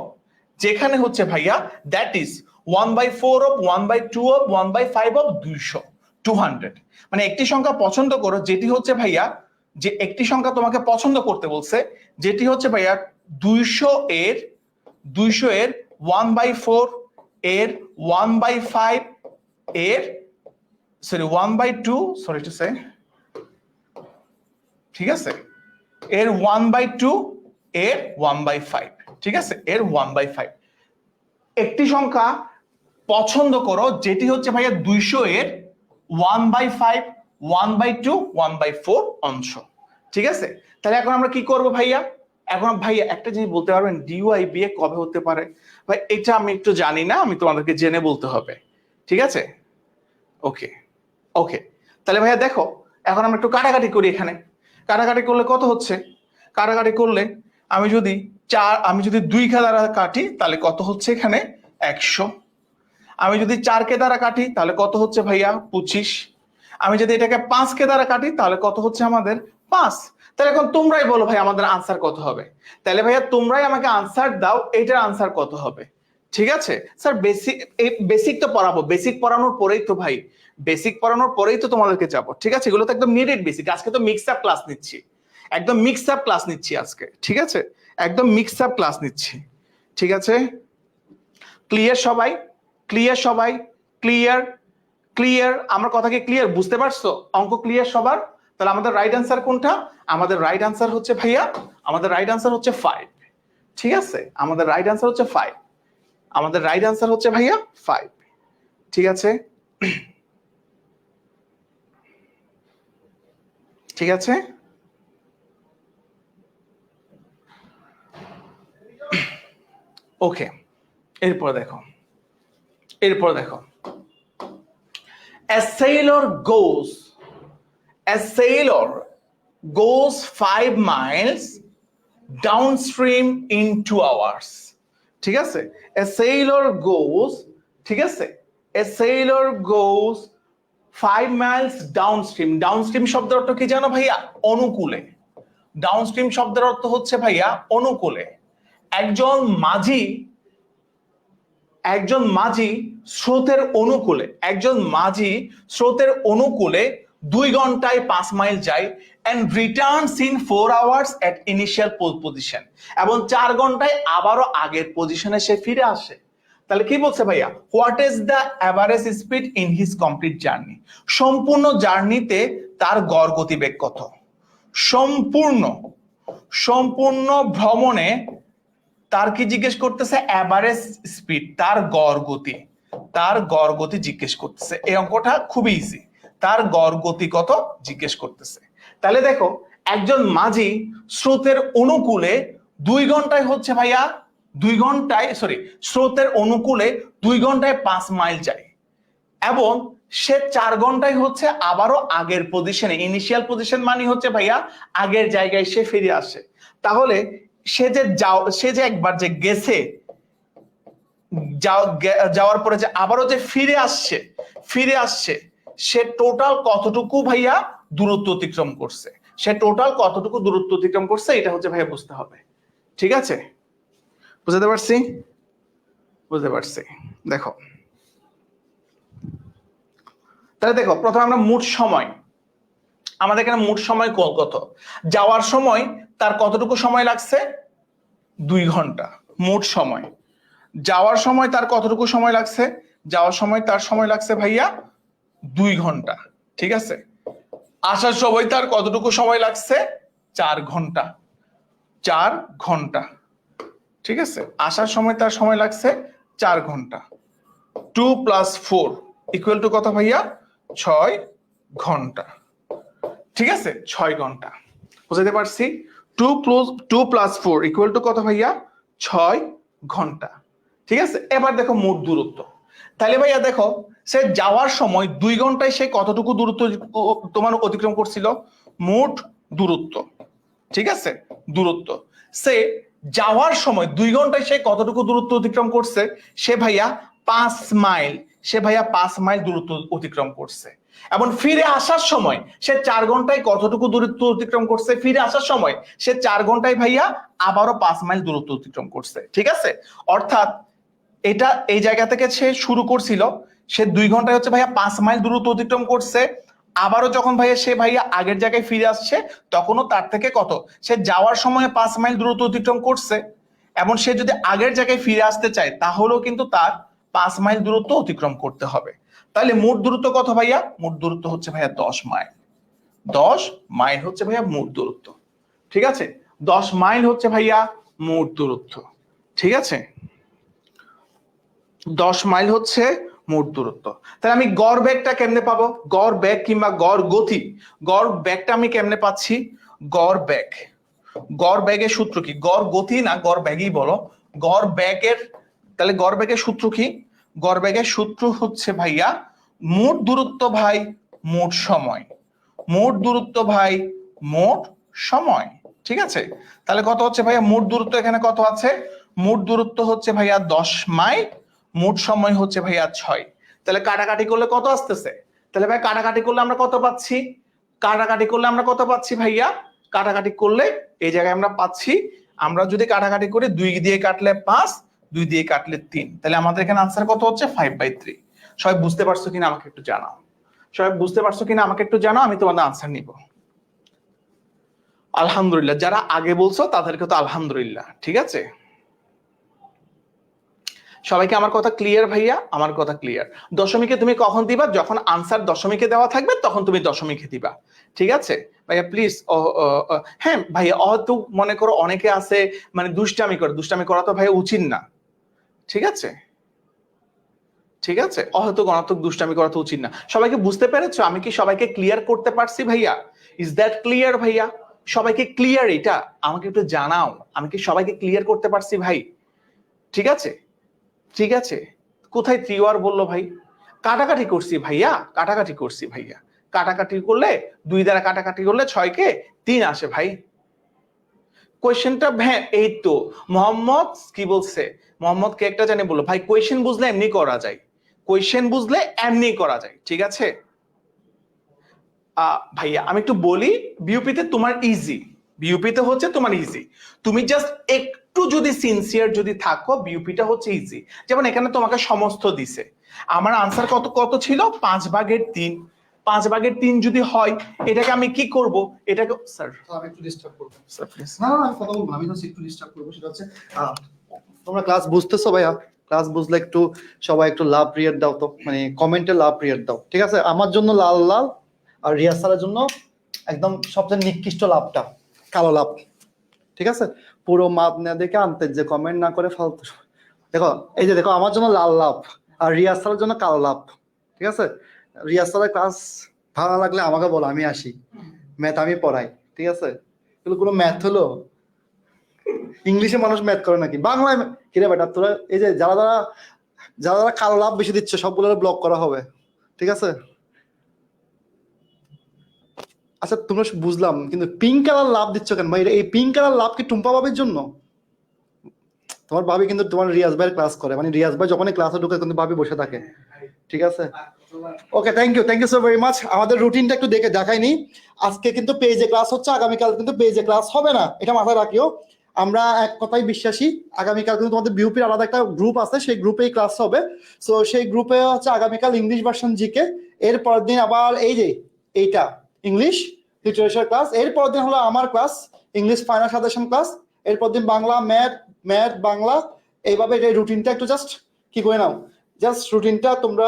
যেখানে হচ্ছে ভাইয়া that is 1/4 of 1/2 of 1/5 of 200। মানে একটি সংখ্যা পছন্দ করো যেটি হচ্ছে ভাইয়া, যে একটি সংখ্যা তোমাকে পছন্দ করতে বলছে যেটি হচ্ছে ভাইয়া 200 এর 1/4 এর 1/5 এর 1/2, সরি টু সে, ঠিক আছে, এর 1/2 এর 1/5। ঠিক আছে, এর 1/5 একটি সংখ্যা পছন্দ করো যেটি হচ্ছে ভাইয়া 200 এর 1/5 1/2 1/4 অংশ। ঠিক আছে, তাহলে এখন আমরা কি করব ভাইয়া, এখন ভাইয়া একটা জিনিস বলতে পারবেন ডিওয়াইবিএ কবে হতে পারে? ভাই এটা আমি একটু জানি না, আমি তোমাদেরকে জেনে বলতে হবে। ঠিক আছে, ওকে ওকে, তাহলে ভাইয়া দেখো এখন আমরা একটু কাটাকাটি করি। এখানে কাটাকাটি করলে কত হচ্ছে, কাটাকাটি করলে আমি যদি 2 কে দ্বারা কাটি তাহলে কত হচ্ছে এখানে 100। আমি যদি 4 কে দ্বারা কাটি তাহলে কত হচ্ছে ভাইয়া 25। আমি যদি এটাকে 5 কে দ্বারা কাটি তাহলে কত হচ্ছে আমাদের 5। তাহলে এখন তোমরাই বলো ভাই আমাদের আনসার কত হবে। তাহলে ভাইয়া তোমরাই আমাকে আনসার দাও, এটার আনসার কত হবে। ঠিক আছে স্যার, বেসিক তো পড়াবো, বেসিক পড়ানোর পরেই তো ভাই, বেসিক পড়ানোর পরেই তো তোমাদেরকে যাবো। ঠিক আছে, এগুলো তো একদম নিডেড বেসিক। আজকে তো মিক্স আপ ক্লাস নিচ্ছি, একদম মিক্স আপ ক্লাস নিচ্ছি আজকে। ঠিক আছে, একদম মিক্স আপ ক্লাস নিচ্ছি। ঠিক আছে, ক্লিয়ার সবাই, ক্লিয়ার সবাই, ক্লিয়ার ক্লিয়ার, আমার কথা কি ক্লিয়ার, বুঝতে পারছো? অঙ্ক ক্লিয়ার সবার? তাহলে আমাদের রাইট আনসার কোনটা? আমাদের রাইট আনসার হচ্ছে ভাইয়া, আমাদের রাইট আনসার হচ্ছে 5। ঠিক আছে, আমাদের রাইট আনসার হচ্ছে 5, আমাদের রাইট আনসার হচ্ছে ভাইয়া 5। ঠিক আছে, ঠিক আছে, ওকে। এরপর দেখো, এরপর দেখো, a sailor goes 5 miles downstream in 2 hours। ঠিক আছে, a sailor goes, ঠিক আছে, a sailor goes 5 miles downstream। Downstream শব্দের অর্থ কি জানো ভাইয়া? অনুকূলে। ডাউনস্ট্রিম শব্দের অর্থ হচ্ছে ভাইয়া অনুকূলে। একজন মাঝি, একজন মাঝি স্রোতের অনুকূলে, একজন মাঝি স্রোতের অনুকূলে 2 ঘন্টায় 5 মাইল যায় and returns in 4 hours at initial pole position, এবং 4 ঘন্টায় আবারও আগের পজিশনে সে ফিরে আসে। তাহলে কি বলছে ভাইয়া, what is the average speed in his complete journey? সম্পূর্ণ জার্নিতে তার গড় গতিবেগ কত? সম্পূর্ণ সম্পূর্ণ ভ্রমণে তার কি জিজ্ঞেস করতেছে? অ্যাভারেজ স্পিড, তার গড় গতি, তার গড় গতি জিজ্ঞেস করতেছে। এই অঙ্কটা খুবই ইজি, তার গড় গতি কত জিজ্ঞেস করতেছে। তাহলে দেখো একজন মাঝি স্রোতের অনুকূলে 2 ঘন্টায় হচ্ছে ভাইয়া 2 ঘন্টায়, সরি, স্রোতের অনুকূলে 2 ঘন্টায় 5 মাইল যায় এবং সে 4 ঘন্টায় হচ্ছে আবারও আগের পজিশনে, ইনিশিয়াল পজিশন মানে হচ্ছে ভাইয়া আগের জায়গায় সে ফিরে আসে। তাহলে সে যে একবার যে গেছে, যাওয়ার পরে যে আবারও যে ফিরে আসছে সে টোটাল কতটুকু ভাইয়া দূরত্ব অতিক্রম করছে, সে টোটাল কতটুকু দূরত্ব অতিক্রম করছে, এটা হচ্ছে ভাইয়া বুঝতে হবে। ঠিক আছে, বুঝতে পারছি? বুঝতে পারছি। দেখো তাহলে দেখো প্রথমে আমরা মোট সময়, আমাদের এখানে মোট সময় কত? যাওয়ার সময় তার কতটুকু সময় লাগছে? 2 ঘন্টা। মোট সময়, যাওয়ার সময় তার কতটুকু সময় লাগছে? যাওয়ার সময় তার সময় লাগছে ভাইয়া 2 ঘন্টা। ঠিক আছে, আসার সময় তার কতটুকু সময় লাগছে? 4 ঘন্টা। 4 ঘন্টা। ঠিক আছে, আসার সময় তার সময় লাগছে 4 ঘন্টা। 2 + 4 = কত ভাইয়া? 6 ঘন্টা। ঠিক আছে, 6 ঘন্টা। বুঝাতে পারছি? 2 + 4 = কত ভাইয়া? 6 ঘন্টা। ঠিক আছে, এবার দেখো মোট দূরত্ব। তাহলে ভাইয়া দেখো, সে যাওয়ার সময় 2 ঘন্টায় সে কতটুকু দূরত্ব তোমার অতিক্রম করছিল? মোট দূরত্ব। ঠিক আছে, দূরত্ব। সে যাওয়ার সময় 2 ঘন্টায় সে কতটুকু দূরত্ব অতিক্রম করছে? সে ভাইয়া 5 মাইল। সে ভাইয়া 5 মাইল দূরত্ব অতিক্রম করছে। এবং ফিরে আসার সময় সে 4 ঘন্টায় কতটুকু দূরত্ব অতিক্রম করছে? ফিরে আসার সময় সে 4 ঘন্টায় ভাইয়া আবারও 5 মাইল দূরত্ব অতিক্রম করছে। ঠিক আছে, অর্থাৎ এটা এই জায়গা থেকে সে শুরু করছিল, সে 2 ঘন্টায় হচ্ছে ভাইয়া 5 মাইল দূরত্ব অতিক্রম করছে। আবারও যখন ভাইয়া সে ভাইয়া আগের জায়গায় ফিরে আসছে, তখনও তার থেকে কত? সে যাওয়ার সময় 5 মাইল দূরত্ব অতিক্রম করছে। এবং সে যদি আগের জায়গায় ফিরে আসতে চায়, তাহলেও কিন্তু তার 5 মাইল দূরত্ব অতিক্রম করতে হবে। তাহলে মোট দূরত্ব কত ভাইয়া? মোট দূরত্ব হচ্ছে ভাইয়া 10 মাইল। 10 মাইল হচ্ছে ভাইয়া মোট দূরত্ব। ঠিক আছে, 10 মাইল হচ্ছে ভাইয়া মোট দূরত্ব। ঠিক আছে, 10 মাইল হচ্ছে মোট দূরত্ব। তাহলে আমি গড় বেগটা কেমনে পাবো? গড় বেগ কিংবা গড় গতি, গড় বেগটা আমি কেমনে পাচ্ছি? গড় বেগ, গড় বেগের সূত্র কি? গড় গতি না গড় বেগই বলো। গড় বেগের, তাহলে গড় বেগের সূত্র কি? গড় বেগের সূত্র হচ্ছে ভাইয়া মোট দূরত্ব ভাই মোট সময়। মোট দূরত্ব ভাই মোট সময়। ঠিক আছে, তাহলে কত হচ্ছে ভাইয়া মোট দূরত্ব? এখানে কত আছে? মোট দূরত্ব হচ্ছে ভাইয়া 10 মাইল, মোট সময় হচ্ছে ভাইয়া 6। তাহলে কাটাকাটি করলে কত আসতেছে? তাহলে ভাই কাটাকাটি করলে আমরা কত পাচ্ছি? কাটাকাটি করলে আমরা কত পাচ্ছি ভাইয়া? কাটাকাটি করলে এই জায়গায় আমরা পাচ্ছি, আমরা যদি কাটাকাটি করি 2 দিয়ে কাটলে 5, 2 দিয়ে কাটলে 3, তাহলে আমাদের এখানে আনসার কত হচ্ছে? 5/3। সবাই বুঝতে পারছো কিনা আমাকে একটু জানাও। সবাই বুঝতে পারছো কিনা আমাকে একটু জানাও, আমি তোমাদের আনসার নিব। আলহামদুলিল্লাহ, যারা আগে বলছো তাদেরকে তো আলহামদুলিল্লাহ। ঠিক আছে, সবাইকে আমার কথা ক্লিয়ার ভাইয়া? আমার কথা ক্লিয়ার। দশমিকে তুমি কখন দিবা? যখন আনসার দশমিকে দেওয়া থাকবে তখন তুমি দশমিকে দিবা। ঠিক আছে ভাইয়া, প্লিজ। হ্যাঁ ভাইয়া, হয়তো মনে করো অনেকে আছে মানে দুষ্টামি করে, দুষ্টামি করা তো ভাইয়া উচিত না। ঠিক আছে, ঠিক আছে, অহেতু গণাত্মক দুষ্টামি করা তো উচিত না। সবাইকে বুঝতে পেরেছো? আমি কি সবাইকে ক্লিয়ার করতে পারছি ভাইয়া? ইজ দ্যাট ক্লিয়ার ভাইয়া? সবাইকে ক্লিয়ার? এটা আমাকে একটু জানাও, আমি কি সবাইকে ক্লিয়ার করতে পারছি ভাই? ঠিক আছে, ঠিক আছে। কোথায় ত্রিওয়ার বললো ভাই? কাটাকাটি করছি ভাইয়া, কাটাকাটি করছি ভাইয়া। কাটাকাটি করলে 2 দ্বারা কাটাকাটি করলে 6 কে 3 আসে ভাই। কোয়েশ্চেনটা হ্যাঁ এই তো মোহাম্মদ কি বলছে? মোহাম্মদ কে একটা জানি বললো ভাই কোয়েশ্চেন বুঝলে এমনি করা যায়, কোয়েশ্চেন বুঝলে এমনি করা যায়। ঠিক আছে ভাইয়া, আমি একটু বলি, বিউপিতে তোমার ইজি, বিউপিতে হচ্ছে তোমার ইজি। তুমি জাস্ট একটু যদি সিনসিয়ার যদি থাকো, বিউপিটা হচ্ছে ইজি। যেমন এখানে তোমাকে সমস্ত দিছে, আমার আনসার কত কত ছিল? 5/3। 5/3 যদি হয়, এটাকে আমি কি করব? এটাকে স্যার আমি একটু ডিস্টার্ব করব। Sir please. না না, আমি কথা বলবো না, আমি জাস্ট একটু ডিস্টার্ব করবো। সেটা হচ্ছে তোমরা ক্লাস বুঝতেছো ভাইয়া? ক্লাস বুঝলে একটু সবাই একটু লাভ রিয়েট দাও তো, মানে কমেন্টে লাভ রিয়েট দাও। ঠিক আছে, আমার জন্য লাল লাল, আর রিয়াজ স্যারের জন্য একদম সবচেয়ে নিকৃষ্ট লাভটা কালো লাভ। ঠিক আছে, পুরো মাপ না দেখে আনতে যে কমেন্ট না করে ফালতু। দেখো এই যে দেখো, আমার জন্য লাল লাভ আর রিয়াজ স্যারের জন্য কালো লাভ। ঠিক আছে, রিয়াজ স্যারের ক্লাস ভালো লাগলে আমাকে বলো, আমি আসি, ম্যাথ আমি পড়াই। ঠিক আছে, এগুলো কোনো ম্যাথ হলো? ইংলিশে মানুষ ম্যাথ করে নাকি? বাংলায় কিরে বেটা তোরা? এই যে যারা যারা যারা যারা কালো লাভ বেশি দিচ্ছে সবগুলো ব্লক করা হবে। ঠিক আছে, আচ্ছা তোমরা বুঝলাম, কিন্তু পিঙ্ক কালার লাভ দিচ্ছ কেন ভাই? এই পিঙ্ক কালার লাভ কি টুম্পা ভাবির জন্য? তোমার ভাবি কিন্তু তোমার রিয়াজ ভাইয়ের ক্লাস করে, মানে রিয়াজ ভাই যখনই ক্লাসে ঢুকে কিন্তু ভাবি বসে থাকে। ঠিক আছে, okay, thank you so very much. আমাদের রুটিনটা একটু দেখাইনি। আজকে কিন্তু পেজে ক্লাস হচ্ছে, আগামীকাল কিন্তু পেজে ক্লাস হবে না, এটা মাথায় রাখিও। আমরা এক কথাই বিশ্বাসী, আগামীকাল কিন্তু তোমাদের বিউপির আলাদা একটা গ্রুপ আছে, সেই গ্রুপেই ক্লাস হবে। সো সেই গ্রুপে হচ্ছে আগামীকাল ইংলিশ ভার্সন জিকে, এর পরের দিন আবার এই যে এইটা ইংলিশ লিটারেচার ক্লাস, এর পরের দিন হলো আমার class English final suggestion class, এরপর দিন বাংলা ম্যাথ বাংলা। এইভাবে এই রুটিনটা একটু জাস্ট কি করে নাও, জাস্ট রুটিনটা তোমরা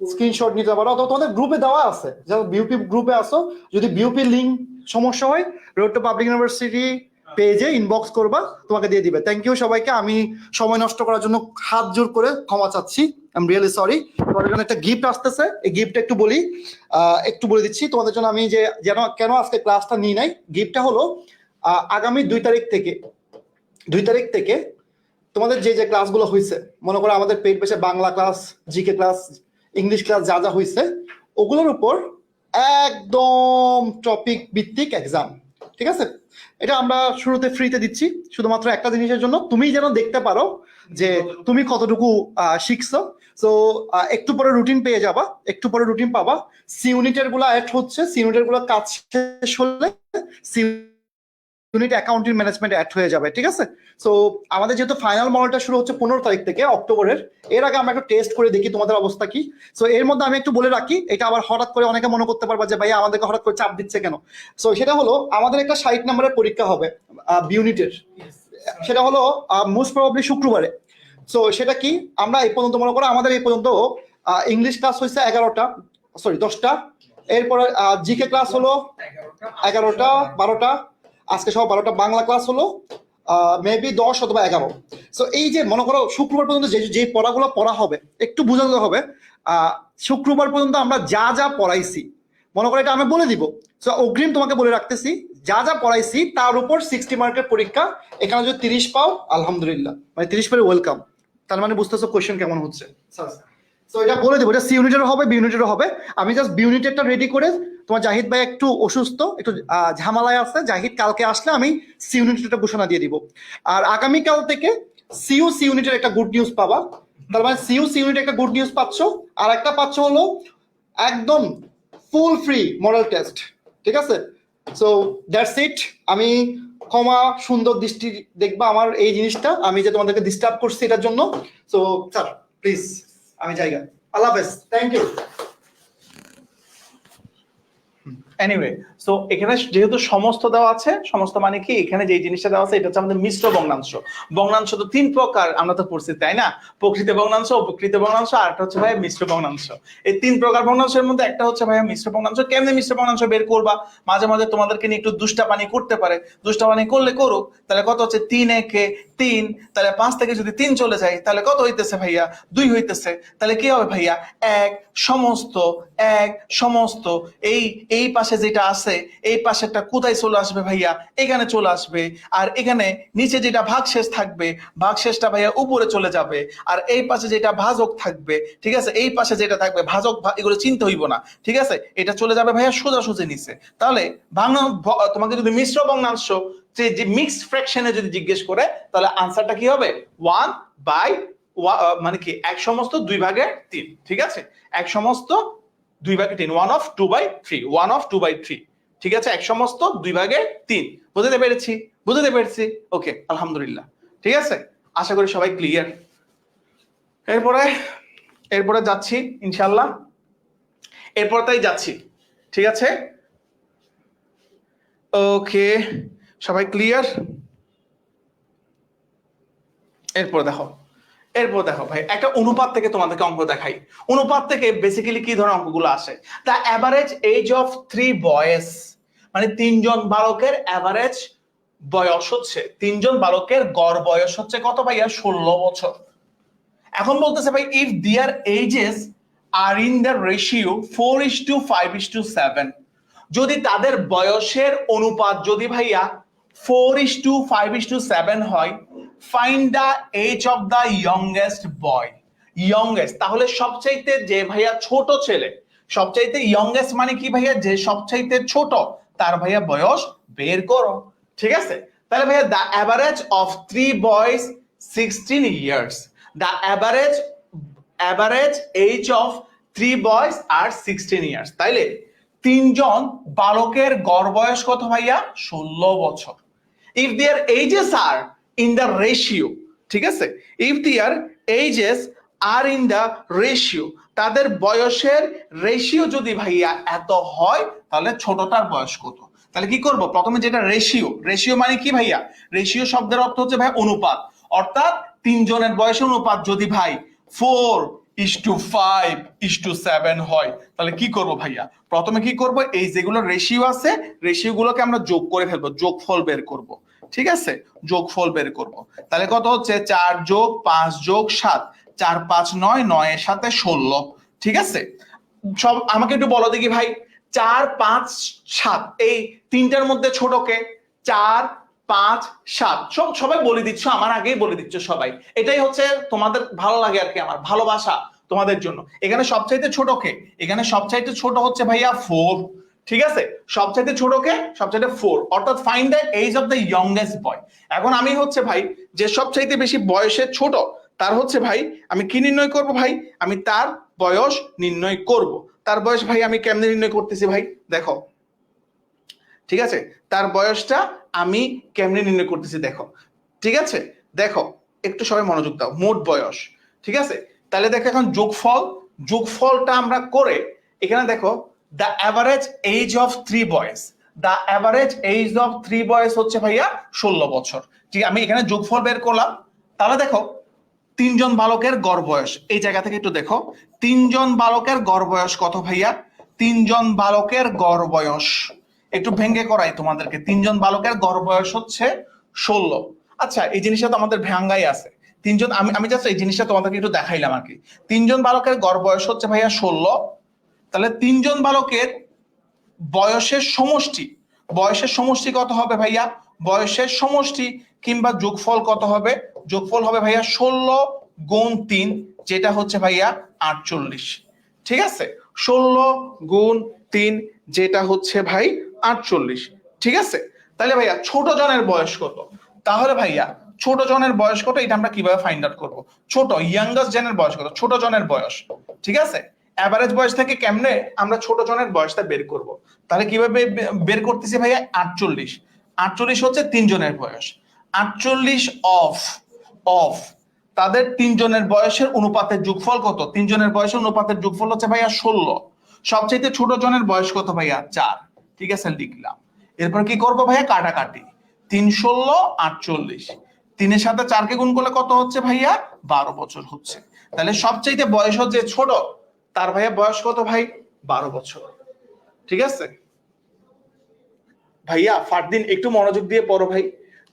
স্ক্রিনশট নিতে পারো, অথবা তোমাদের গ্রুপে দেওয়া আছে, যেমন বিউপি গ্রুপে আসো। যদি বিউপি লিঙ্ক সমস্যা হয়, রোড টু পাবলিক ইউনিভার্সিটি পেজে ইনবক্স করবা, তোমাকে দিয়ে দিবে। থ্যাংক ইউ সবাইকে। আমি সময় নষ্ট করার জন্য হাত জোর করে ক্ষমা চাচ্ছি, আই এম রিয়েলি সরি। তোমাদের জন্য একটা গিফট আসতেছে, এই গিফটটা একটু বলে দিচ্ছি তোমাদের জন্য। আমি যে কেন আজকে ক্লাসটা নিই নাই, গিফটটা হলো আগামী 2 তারিখ থেকে তোমাদের যে ক্লাসগুলো হয়েছে, মনে করো আমাদের পেট পেছে Bangla class, GK class, English class যা যা হয়েছে, ওগুলোর উপর একদম টপিক ভিত্তিক এক্সাম, ঠিক আছে? এটা আমরা শুরুতে ফ্রিতে দিচ্ছি, শুধুমাত্র একটা জিনিসের জন্য, তুমি যেন দেখতে পারো যে তুমি কতটুকু শিখছো। সো একটু পরে রুটিন পেয়ে যাবা, একটু পরে রুটিন পাবা। সি ইউনিটের গুলো অ্যাড হচ্ছে, সি ইউনিটের গুলো কাজ শেষ হলে C unit accounting management add হয়ে যাবে, ঠিক আছে? সো আমাদের যেহেতু ফাইনাল মডেলটা শুরু হচ্ছে 15 তারিখ থেকে অক্টোবরের, এর আগে আমরা একটু টেস্ট করে দেখি তোমাদের অবস্থা কি। সো এর মধ্যে আমি একটু বলে রাখি, এটা আবার হঠাৎ করে অনেকে মনে করতে পারবা যে ভাইয়া আমাদেরকে হঠাৎ করে চাপ দিচ্ছে কেন। সো সেটা হলো, আমাদের একটা 60 নম্বরের পরীক্ষা হবে ইউনিটের, সেটা হলো মোস্ট প্রবাবলি শুক্রবারে। সো সেটা কি, আমরা এই পর্যন্ত মনে করো আমাদের এই পর্যন্ত ইংলিশ ক্লাস হয়েছে 10টা, এরপরে জিকে ক্লাস হলো 11টা 12টা, আজকে সহ 12টা, বাংলা ক্লাস হলো মেবি 10 অথবা 11। সো এই যে মনে করো শুক্রবার পর্যন্ত যে পড়াগুলো পড়া হবে, একটু বোঝাতে হবে। শুক্রবার পর্যন্ত আমরা যা যা পড়াইছি, মনে করো এটা আমি বলে দিব। সো অগ্রিম তোমাকে বলে রাখতেছি, যা যা পড়াইছি তার উপর 60 মার্কের পরীক্ষা। এখানে যদি 30 পাও আলহামদুলিল্লাহ, মানে 30 পেলে ওয়েলকাম। তার মানে বুঝতেছো কোয়েশ্চেন কেমন হচ্ছে। তো এটা বলে দেবো, এটা সি ইউনিটেরও হবে, বি ইউনিটেরও হবে। আমি জাস্ট বি ইউনিটেরটা রেডি করে, তোমার জাহিদ ভাই একটু অসুস্থ, একটু ঝামেলায় আছে, জাহিদ কালকে আসলে আমি সি ইউনিটেরটা ঘোষণা দিয়ে দিব। আর আগামীকাল থেকে সি ইউনিটের একটা গুড নিউজ পাবা। তার মানে সি ইউনিটের একটা গুড নিউজ পাচ্ছ, আর একটা পাচ্ছ হলো একদম ফুল ফ্রি মডেল টেস্ট, ঠিক আছে? So that's it. আমি ক্ষমা সুন্দর দৃষ্টি দেখবা আমার এই জিনিসটা, আমি যে তোমাদেরকে ডিস্টার্ব করছি এটার জন্য। সো স্যার প্লিজ, আমি জায়গা, আল্লাহ হাফেজ, থ্যাংক ইউ। এনিওয়ে, সো এখানে যেহেতু সমস্ত দেওয়া আছে, সমস্ত মানে কি, এখানে যে জিনিসটা দেওয়া আছে এটা হচ্ছে আমাদের মিশ্র ভগ্নাংশ। ভগ্নাংশ তো 3 প্রকার, আমরা তো পড়ছি তাই না? প্রকৃত ভগ্নাংশ, অপ্রকৃত ভগ্নাংশ, আর একটা হচ্ছে ভাই মিশ্র ভগ্নাংশ। এই 3 প্রকার ভগ্নাংশের মধ্যে একটা হচ্ছে ভাই মিশ্র ভগ্নাংশ। কেমনে মিশ্র ভগ্নাংশ বের করবা? মাঝে মাঝে তোমাদেরকে নিয়ে একটু দুষ্টাপানি করতে পারে, দুষ্টাপানি করলে করুক। তাহলে কত হচ্ছে 3 একে 3, তাহলে 5 থেকে যদি 3 চলে যায় তাহলে কত হইতেছে ভাইয়া? 2 হইতেছে। তাহলে কি হবে ভাইয়া? এক সমস্ত এই পাশে যেটা আছে, এই পাশেরটা কোথায় চলে আসবে ভাইয়া? এখানে চলে আসবে। আর এখানে নিচে যেটা ভাগশেষ থাকবে, ভাগশেষটা ভাইয়া উপরে চলে যাবে। আর এই পাশে যেটা ভাজক থাকবে, ঠিক আছে, এই পাশে যেটা থাকবে ভাজক, এগুলো চিন্তা হইব না, ঠিক আছে? এটা চলে যাবে ভাইয়া সোজাসুজি নিচে। তাহলে তোমাকে যদি মিশ্র ভগ্নাংশ যে মিক্সড ফ্র্যাকশনে যদি জিজ্ঞেস করে, তাহলে আনসারটা কি হবে? 1 বাই মানে কি, 1 সমস্ত 2 ভাগে 3, ঠিক আছে? 1 সমস্ত 2 ভাগে 3, 1 অফ 2 বাই 3, 1 অফ 2 বাই 3, ঠিক আছে? 1 সমস্ত 2 ভাগে 3। বুঝতে পেরেছি? ওকে, আলহামদুলিল্লাহ, ঠিক আছে। আশা করি সবাই ক্লিয়ার। এরপরে যাচ্ছি ইনশাআল্লাহ, এরপরটাই যাচ্ছি, ঠিক আছে? ওকে, সবাই ক্লিয়ার? এরপর দেখো ভাই, একটা অনুপাত থেকে তোমাদেরকে অঙ্ক দেখাই। অনুপাত থেকে বেসিক্যালি কি ধরনের অঙ্কগুলো আসে? The average age of 3 boys, মানে 3 জন বালকের অ্যাভারেজ বয়স হচ্ছে, 3 জন বালকের গড় বয়স হচ্ছে কত ভাইয়া? 16 বছর। এখন বলতেছে ভাই, if their ages are in the ratio 4:5:7, যদি তাদের বয়সের অনুপাত যদি ভাইয়া 4:5:7 হয়, find the age of the youngest boy. Youngest তাহলে সবচাইতে যে ভাইয়া ছোট ছেলে, সবচাইতে ইয়ংগেস্ট মানে কি ভাইয়া? যে সবচাইতে ছোট, তার ভাইয়া বয়স বের করো, ঠিক আছে? তাহলে ভাইয়া the average of 3 boys 16 years, the average age of 3 boys are 16 years. তাইলে 3 জন বালকের গড় বয়স কত ভাইয়া? 16 বছর। If their ages are in the ratio, ঠিক আছে, if their ages are in the ratio, তাদের বয়সের রেশিও যদি ভাইয়া এত হয়, তাহলে ছোটটার বয়স কত? তাহলে কি করব? প্রথমে যেটা রেশিও মানে কি ভাইয়া? রেশিও শব্দের অর্থ হচ্ছে ভাই অনুপাত, অর্থাৎ 3 জনের বয়সের অনুপাত যদি ভাই 4:5:7 হয়, তাহলে কি করব ভাইয়া? প্রথমে কি করব? এই যেগুলো রেশিও আছে, রেশিও গুলোকে আমরা যোগ করে ফেলবো, যোগফল বের করব, ঠিক আছে, যোগফল বের করব। তাহলে কত হচ্ছে 4 যোগ 5 যোগ 7, 4 5 9, 9 এর সাথে 16। ঠিক আছে, সব আমাকে একটু বলো দেখি ভাই, 4 5 7 এই তিনটার মধ্যে ছোট কে? 4 5 7, সবাই বলে দিচ্ছ, আমার আগেই বলে দিচ্ছ সবাই। এটাই হচ্ছে তোমাদের ভালো লাগে আর কি, আমার ভালোবাসা তোমাদের জন্য। এখানে সবচাইতে ছোট কে? এখানে সবচাইতে ছোট হচ্ছে ভাইয়া 4। ঠিক আছে, সবচাইতে ছোট কে? সবচাইতে 4, অর্থাৎ find the age of the youngest boy. এখন আমি হচ্ছে ভাই যে সবচাইতে বেশি বয়সে ছোট, তার হচ্ছে ভাই আমি কি নির্ণয় করব ভাই? আমি তার বয়স নির্ণয় করব। তার বয়স ভাই আমি কেমনে নির্ণয় করতেছি ভাই? দেখো, ঠিক আছে, তার বয়সটা আমি কেমনে নির্ণয় করতেছি দেখো। ঠিক আছে, দেখো একটু সবাই মনোযোগ দাও, মোট বয়স। ঠিক আছে, তাহলে দেখো এখন যোগফলটা আমরা করে এখানে দেখো, the average age of 3 boys, the average age of 3 boys হচ্ছে ভাইয়া 16 বছর। ঠিক, আমি এখানে যোগফল বের করলাম। তাহলে দেখো তিনজন বালকের গড় বয়স, এই জায়গা থেকে একটু দেখো, তিনজন বালকের গড় বয়স কত ভাইয়া? তিনজন বালকের গড় বয়স একটু ভেঙে করাই তোমাদেরকে, তিনজন বালকের গড় বয়স হচ্ছে 16। আচ্ছা, এই জিনিসটা তো আমাদের ভাঙ্গাই আছে। তিনজন, আমি আমি জাস্ট এই জিনিসটা তোমাদেরকে একটু দেখাইলাম আর কি। তিনজন বালকের গড় বয়স হচ্ছে ভাইয়া 16। তাহলে তিনজন বালকের বয়সের সমষ্টি, বয়সের সমষ্টি কত হবে ভাইয়া? বয়সের সমষ্টি কিংবা যোগফল কত হবে? যোগফল হবে ভাইয়া 16 গুণ 3, যেটা হচ্ছে ভাইয়া 48। ঠিক আছে, 16 গুণ 3 যেটা হচ্ছে ভাই 48। ঠিক আছে, তাহলে ভাইয়া ছোট জনের বয়স কত? তাহলে ভাইয়া ছোট জনের বয়স কত এটা আমরা কিভাবে ফাইন্ড আউট করবো? ছোট ইয়াঙ্গেস্ট জনের বয়স কত? ছোট জনের বয়স। ঠিক আছে, অ্যাভারেজ বয়স থেকে কেমনে আমরা ছোট জনের বয়সটা বের করব? তাহলে কিভাবে বের করতেছি ভাইয়া? 48, 48 হচ্ছে তিনজনের বয়স। 48 অফ অফ তাদের তিনজনের বয়সের অনুপাতের যোগফল কত? তিনজনের বয়সের অনুপাতের যোগফল হচ্ছে ভাইয়া 16। সবচেয়ে ছোট জনের বয়স কত ভাইয়া? 4। ঠিক আছে, লিখলাম। এরপর কি করবো ভাইয়া? কাটাকাটি, 3 16 48, 3-এর সাথে 4-কে গুণ করলে কত হচ্ছে ভাইয়া? 12 বছর হচ্ছে। তাহলে সবচাইতে বয়স হচ্ছে ছোট, তার ভাইয়া বয়স কত ভাই? 12 বছর। ঠিক আছে ভাইয়া, ফারদিন একটু মনোযোগ দিয়ে পড়ো ভাই,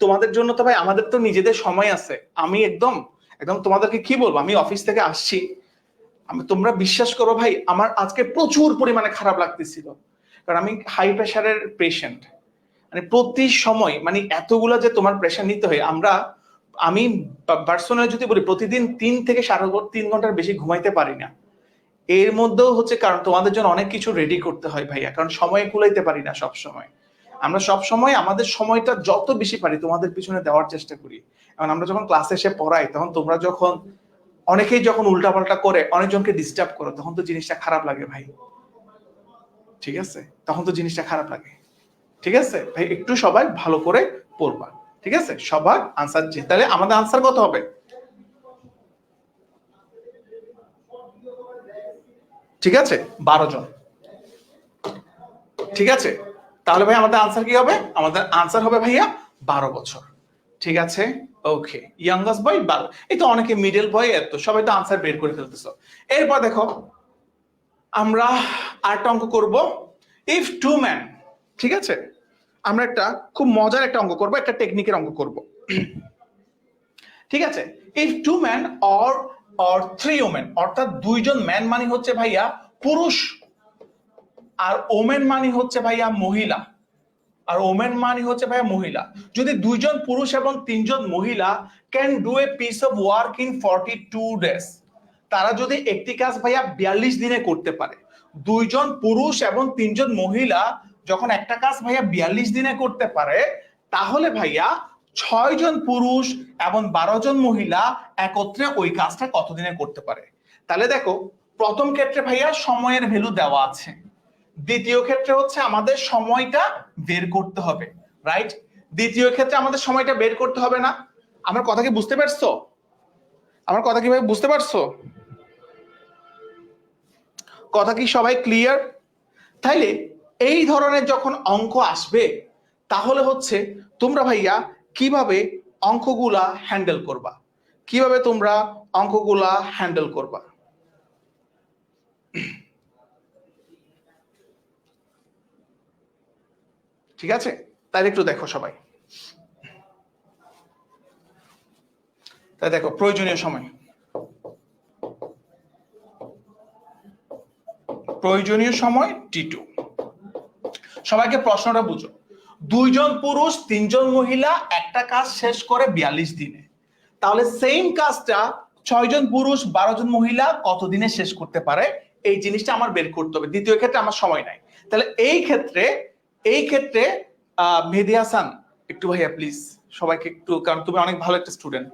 তোমাদের জন্য তো ভাই আমাদের তো নিজেদের সময় আছে। আমি একদম একদম তোমাদেরকে কি বলবো, আমি অফিস থেকে আসছি, আমি, তোমরা বিশ্বাস করো ভাই, আমার আজকে প্রচুর পরিমাণে খারাপ লাগতেছিল, কারণ আমি হাই প্রেশারের পেশেন্ট। মানে প্রতি সময় মানে এতগুলা যে তোমার প্রেশার নিতে হয়, আমি পার্সোনালি যদি বলি, প্রতিদিন 3 থেকে 3.5 ঘন্টার বেশি ঘুমাইতে পারি না। এর মধ্যেও হচ্ছে কারণ তোমাদের জন্য অনেক কিছু রেডি করতে হয় ভাইয়া, কারণ সময় কুলাইতে পারি না সব সময়। আমরা সব সময় আমাদের সময়টা যত বেশি পারি তোমাদের পিছনে দেওয়ার চেষ্টা করি। এখন আমরা যখন ক্লাসে এসে পড়াই, তখন তোমরা যখন অনেকেই যখন উল্টাপাল্টা করে অনেকজনকে ডিস্টার্ব করো, তখন তো জিনিসটা খারাপ লাগে ভাই। ঠিক আছে, তখন তো জিনিসটা খারাপ লাগে। ঠিক আছে ভাই, একটু সবাই ভালো করে পড়বা। ঠিক আছে, সবার আনসার, তাহলে আমাদের আনসার কত হবে? ঠিক আছে, 12 জন। ঠিক আছে, তাহলে ভাই আমাদের আনসার কি হবে? আমাদের আনসার হবে ভাইয়া 12 বছর। ঠিক আছে, ওকে, ইয়াঙ্গেস্ট বয় 12। এই তো অনেকে মিডল বয়, এত সবাই তো আনসার বের করে ফেলতেছো। এরপর দেখো আমরা আরেকটা অঙ্ক করব, ইফ টু ম্যান। ঠিক আছে, আমরা একটা খুব মজার একটা অঙ্ক করব, একটা টেকনিকের অঙ্ক করব। ঠিক আছে, if to man or or 3 women, অর্থাৎ দুইজন ম্যান মানে হচ্ছে ভাইয়া পুরুষ, আর ওমেন মানে হচ্ছে ভাইয়া মহিলা, আর ওমেন মানে হচ্ছে ভাইয়া মহিলা। যদি দুইজন পুরুষ এবং তিনজন মহিলা can do a piece of work in 42 days, তারা যদি একটি কাজ ভাইয়া 42 দিনে করতে পারে। দুইজন পুরুষ এবং তিনজন মহিলা যখন একটা কাজ ভাইয়া 42 দিনে করতে পারে, তাহলে ভাইয়া 6 জন পুরুষ এবং 12 জন মহিলা একত্রে ওই কাজটা কত দিনে করতে পারে? তাহলে দেখো, প্রথম ক্ষেত্রে ভাইয়া সময়ের ভ্যালু দেওয়া আছে, দ্বিতীয় ক্ষেত্রে হচ্ছে আমাদের সময়টা বের করতে হবে, রাইট? দ্বিতীয় ক্ষেত্রে আমাদের সময়টা বের করতে হবে না? আমার কথা কি বুঝতে পারছো? আমার কথা কি ভাই বুঝতে পারছো? কথা কি সবাই ক্লিয়ার? তাইলে এই ধরনের যখন অঙ্ক আসবে, তাহলে হচ্ছে তোমরা ভাইয়া কিভাবে অঙ্কগুলা হ্যান্ডেল করবা, কিভাবে তোমরা অঙ্কগুলা হ্যান্ডেল করবা? ঠিক আছে, তাহলে একটু দেখো সবাই, তাই দেখো প্রয়োজনীয় সময়, প্রয়োজনীয় সময় T2। সবাইকে প্রশ্নটা বুঝো, 2 জন পুরুষ 3 জন মহিলা একটা কাজ শেষ করে 42 দিনে, তাহলে সেম কাজটা 6 জন পুরুষ 12 জন মহিলা কত দিনে শেষ করতে পারে, এই জিনিসটা আমার বের করতে হবে। দ্বিতীয় ক্ষেত্রে আমার সময় নাই, তাহলে এই ক্ষেত্রে মেহেদী হাসান একটু ভাইয়া প্লিজ সবাইকে একটু, কারণ তুমি অনেক ভালো একটা স্টুডেন্ট,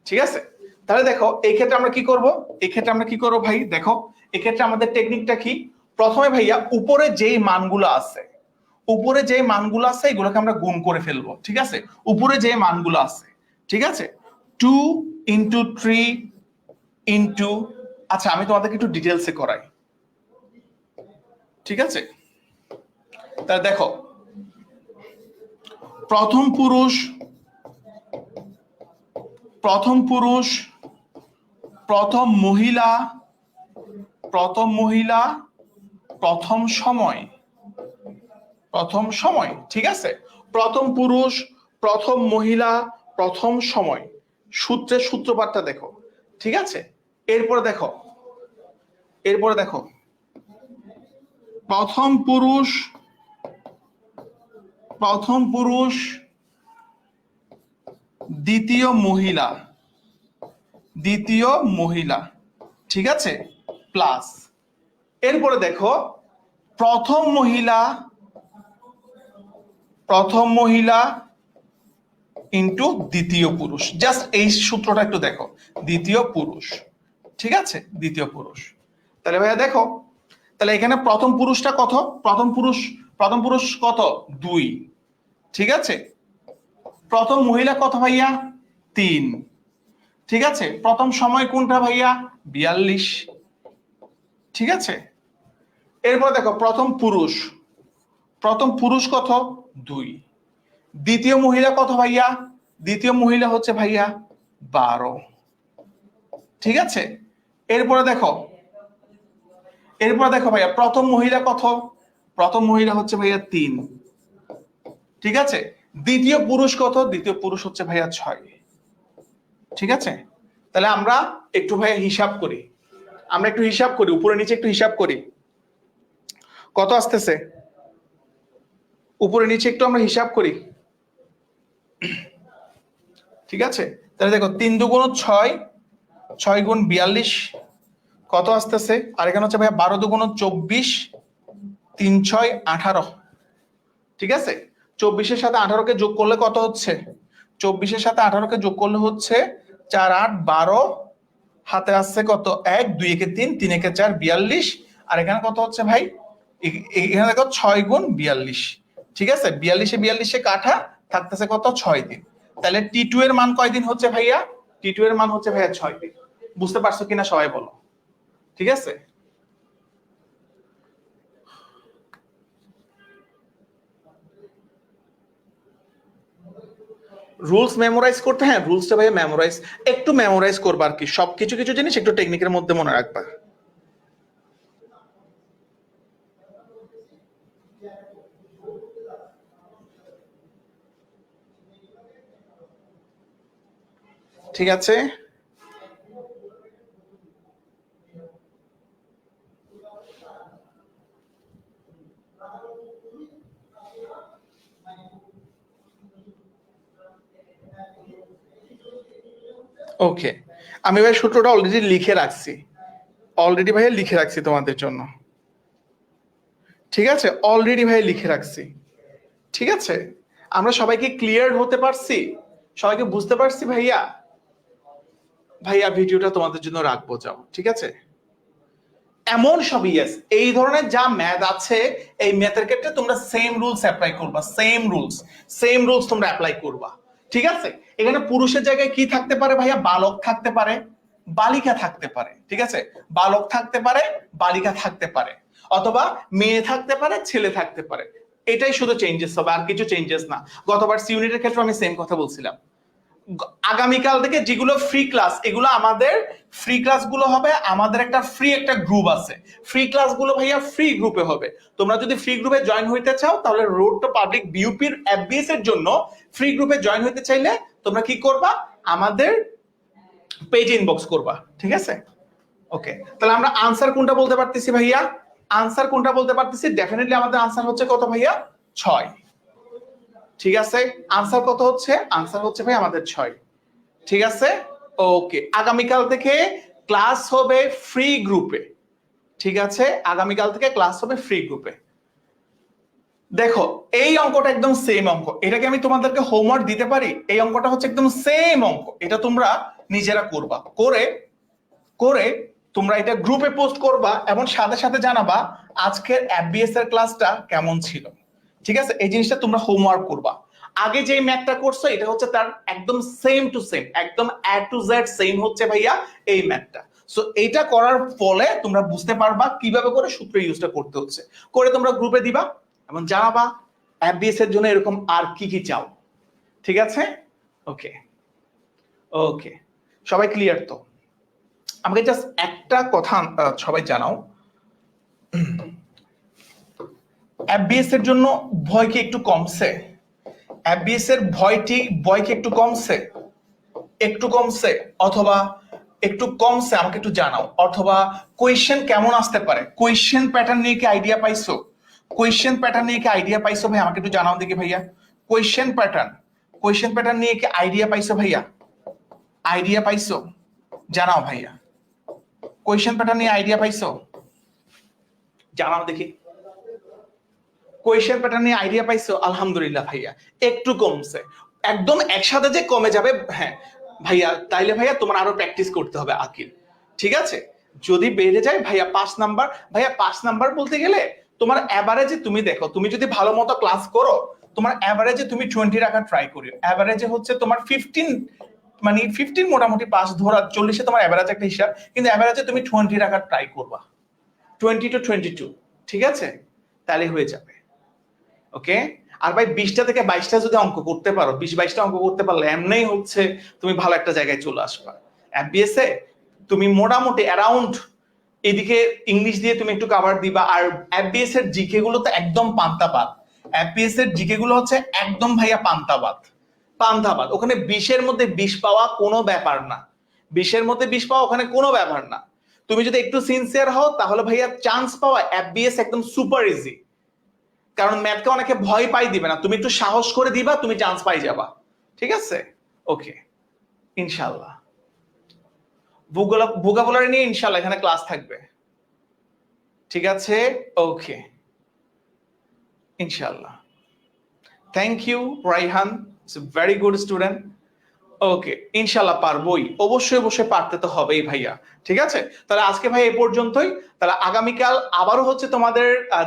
ঠিক আছে? তাহলে দেখো এই ক্ষেত্রে আমরা কি করব, ভাই দেখো এই ক্ষেত্রে আমাদের টেকনিকটা কি, প্রথমে ভাইয়া উপরে যেই মানগুলো আছে এগুলোকে আমরা গুণ করে ফেলবো, ঠিক আছে? উপরে যে মানগুলো আছে, ঠিক আছে, 2 × 3 × আচ্ছা আমি তোমাদেরকে একটু ডিটেলসে করাই, ঠিক আছে? তাহলে দেখো প্রথম পুরুষ, প্রথম মহিলা, প্রথম সময়, ঠিক আছে? প্রথম পুরুষ, প্রথম মহিলা, প্রথম সময়, সূত্রের সূত্রপাতটা দেখো, ঠিক আছে? এরপরে দেখো প্রথম পুরুষ দ্বিতীয় মহিলা, ঠিক আছে, প্লাস এরপরে দেখো প্রথম মহিলা ইন্টু দ্বিতীয় পুরুষ, জাস্ট এই সূত্রটা একটু দেখো, দ্বিতীয় পুরুষ, ঠিক আছে, দ্বিতীয় পুরুষ। তাহলে ভাইয়া দেখো, তাহলে এখানে প্রথম পুরুষটা কত, প্রথম পুরুষ কত 2, ঠিক আছে? প্রথম মহিলা কত ভাইয়া 3, ঠিক আছে? প্রথম সময় কোনটা ভাইয়া 42, ঠিক আছে? এরপর দেখো প্রথম পুরুষ কত 2, দ্বিতীয় মহিলা কত ভাইয়া, দ্বিতীয় মহিলা হচ্ছে ভাইয়া 12, ঠিক আছে? এরপরে দেখো ভাইয়া প্রথম মহিলা কত, প্রথম মহিলা হচ্ছে ভাইয়া 3, ঠিক আছে? দ্বিতীয় পুরুষ কত, দ্বিতীয় পুরুষ হচ্ছে ভাইয়া 6, ঠিক আছে? তাহলে আমরা একটু ভাইয়া হিসাব করি, উপরে নিচে একটু হিসাব করি, কত আসতেছে উপরে নিচে একটু আমরা হিসাব করি, ঠিক আছে? তাহলে দেখো 3 × 2 = 6, 6 × 42 কত আসতেছে, আর এখানে হচ্ছে ভাইয়া 12 × 2 = 24, 3 × 6 = 18, ঠিক আছে? 24 এর সাথে 18 কে যোগ করলে কত হচ্ছে, 24 এর সাথে 18 কে যোগ করলে হচ্ছে 4 8 12, হাতে আসছে কত 1, 2 একে 3, 3 একে 4 42, আর এখানে কত হচ্ছে ভাই, এখানে দেখো 6 × 42, ঠিক আছে? 42 এ 42 এ কাটা থাকতেছে কত 6 দিন। তাহলে T2 এর মান কয় দিন হচ্ছে ভাইয়া, T2 এর মান হচ্ছে ভাইয়া 6 দিন। বুঝতে পারছো কিনা সবাই বলো, ঠিক আছে? রুলস মেমোরাইজ করতে, হ্যাঁ রুলসটা ভাইয়া একটু মেমোরাইজ করবা আর কি, সব কিছু জিনিস একটু টেকনিকের মধ্যে মনে রাখবা। ঠিক আছে? ওকে, আমি ভাই সূত্রটা অলরেডি লিখে রাখছি তোমাদের জন্য, ঠিক আছে? অলরেডি ভাই লিখে রাখছি, ঠিক আছে? আমরা সবাইকে ক্লিয়ার হতে পারছি, সবাইকে বুঝতে পারছি ভাইয়া ভিডিওটা তোমাদের জন্য রাখবো, যাও, ঠিক আছে? এমন সব ইয়েস, এই ধরনের যা ম্যাথ আছে এই ম্যাথের ক্ষেত্রে তোমরা সেম রুলস অ্যাপ্লাই করবা, সেম রুলস তোমরা অ্যাপ্লাই করবা, ঠিক আছে? এখানে পুরুষের জায়গায় কি থাকতে পারে ভাইয়া, বালক থাকতে পারে, বালিকা থাকতে পারে, ঠিক আছে? বালক থাকতে পারে, বালিকা থাকতে পারে, অথবা মেয়ে থাকতে পারে, ছেলে থাকতে পারে, এটাই শুধু চেঞ্জেস হবে, আর কিছু চেঞ্জেস না। গতবার সি ইউনিটের ক্ষেত্রে আমি সেম কথা বলছিলাম। আগামীকাল থেকে যেগুলো ফ্রি ক্লাস, এগুলো আমাদের ফ্রি ক্লাসগুলো হবে, আমাদের একটা গ্রুপ আছে, ফ্রি ক্লাসগুলো ভাইয়া ফ্রি গ্রুপে হবে। তোমরা যদি ফ্রি গ্রুপে জয়েন হইতে চাও তাহলে রোড টু পাবলিক বিউপির এফবিএস এর জন্য ফ্রি গ্রুপে জয়েন হইতে চাইলে তোমরা কি করবা, আমাদের পেজে ইনবক্স করবা, ঠিক আছে? ওকে, তাহলে আমরা আনসার কোনটা বলতে পারতেছি ভাইয়া? আনসার কোনটা বলতে পারতেছি? ডেফিনেটলি আমাদের আনসার হচ্ছে কত ভাইয়া? 6। ঠিক আছে, আনসার কত হচ্ছে? আনসার হচ্ছে ভাই আমাদের 6। ঠিক আছে, ওকে। আগামীকাল থেকে ক্লাস হবে ফ্রি গ্রুপে, ঠিক আছে? আগামীকাল থেকে ক্লাস হবে ফ্রি গ্রুপে। দেখো এই অঙ্কটা একদম সেম অঙ্ক, এটাকে আমি তোমাদেরকে হোমওয়ার্ক দিতে পারি? এই অঙ্কটা হচ্ছে একদম সেম অঙ্ক, এটা তোমরা নিজেরা করবা, করে করে তোমরা এটা গ্রুপে পোস্ট করবা এবং সাথে সাথে জানাবা আজকের এফবিএস এর ক্লাসটা কেমন ছিল। ঠিক আছে, এই জিনিসটা তোমরা হোমওয়ার্ক করবা। আগে যে ম্যাথটা করছো এটা হচ্ছে তার একদম সেম টু সেম, একদম এ টু জেড সেম হচ্ছে ভাইয়া এই ম্যাথটা। সো এইটা করার ফলে তোমরা বুঝতে পারবা কিভাবে করে সূত্র ইউজটা করতে হচ্ছে, করে তোমরা গ্রুপে দিবা এবং জানাবা এফবিএস এর জন্য এরকম আর কি কি চাও। ঠিক আছে, ওকে ওকে, সবাই ক্লিয়ার তো? আমাকে জাস্ট একটা কথা সবাই জানাও, এফবিএস এর জন্য ভয় কি একটু কমছে? এফবিএস এর ভয় কি একটু কমছে? একটু কমছে অথবা একটু কমছে? আমাকে একটু জানাও। অথবা কোয়েশ্চেন কেমন আসতে পারে, কোয়েশ্চেন প্যাটার্ন নিয়ে কি আইডিয়া পাইছো? কোয়েশ্চেন প্যাটার্ন নিয়ে কি আইডিয়া পাইছো ভাই? আমাকে একটু জানাও দেখি ভাইয়া। কোয়েশ্চেন প্যাটার্ন নিয়ে কি আইডিয়া পাইছো ভাইয়া? আইডিয়া পাইছো? জানাও ভাইয়া। কোয়েশ্চেন প্যাটার্ন নিয়ে আইডিয়া পাইছো? জানাও দেখি। কোয়েশ্চেন প্যাটার্ন নিয়ে আইডিয়া পাইছো? আলহামদুলিল্লাহ ভাইয়া, একটু কমছে। একদম একসাথে যে কমে যাবে, হ্যাঁ ভাইয়া, তাইলে ভাইয়া তোমার আরো প্র্যাকটিস করতে হবে আকিল। ঠিক আছে, যদি বেড়ে যায় ভাইয়া 5 নাম্বার, ভাইয়া 5 নাম্বার বলতে গেলে তোমার এভারেজে তুমি দেখো, তুমি যদি ভালো মতো ক্লাস করো তোমার এভারেজে তুমি 20 রাখা ট্রাই করিও। এভারেজে হচ্ছে তোমার 15, মানে 15 মোটামুটি পাস ধরা, 40-এ তোমার এভারেজ একটা হিসাব, কিন্তু এভারেজে তুমি 20 রাখার ট্রাই করবা, 20 to 22। ঠিক আছে, তাহলে হয়ে যাবে। ওকে, আর ভাই 20টা থেকে 22টা যদি অঙ্ক করতে পারো, 20-22টা অঙ্ক করতে পারলে এমনিই হচ্ছে তুমি ভালো একটা জায়গায় চলে আসবা। এফবিএস এ তুমি মোটামুটি অ্যারাউন্ড এদিকে ইংলিশ দিয়ে তুমি একটু কভার দিবা। আর এফবিএস এর জিকে গুলো তো একদম পান্তাবাদ, এফবিএস এর জিকে গুলো হচ্ছে একদম ভাইয়া পান্তাবাদ, পান্তাবাদ। ওখানে 20-এর মধ্যে 20 পাওয়া কোনো ব্যাপার না, 20-এর মধ্যে 20 পাওয়া ওখানে কোনো ব্যাপার না। তুমি যদি একটু সিনসিয়ার হও তাহলে ভাইয়া চান্স পাওয়া এফবিএস একদম সুপার ইজি। কারণ ম্যাথকে অনেকে ভয় পাই দিবে না, তুমি একটু সাহস করে দিবা, তুমি চান্স পাই যাবা। ঠিক আছে, ওকে, ইনশাআল্লাহ। ভোকাবুলারি নিয়ে ইনশাআল্লাহ এখানে ক্লাস থাকবে। ঠিক আছে, ওকে, ইনশাআল্লাহ। Thank you Raihan, it's a very good student. Okay, ইনশাআল্লাহ পারবোই, অবশ্যই অবশ্যই পারতে তো হবেই ভাইয়া। ঠিক আছে, তাহলে আজকে ভাই এই পর্যন্তই। তাহলে আগামীকাল আবারও হচ্ছে তোমাদের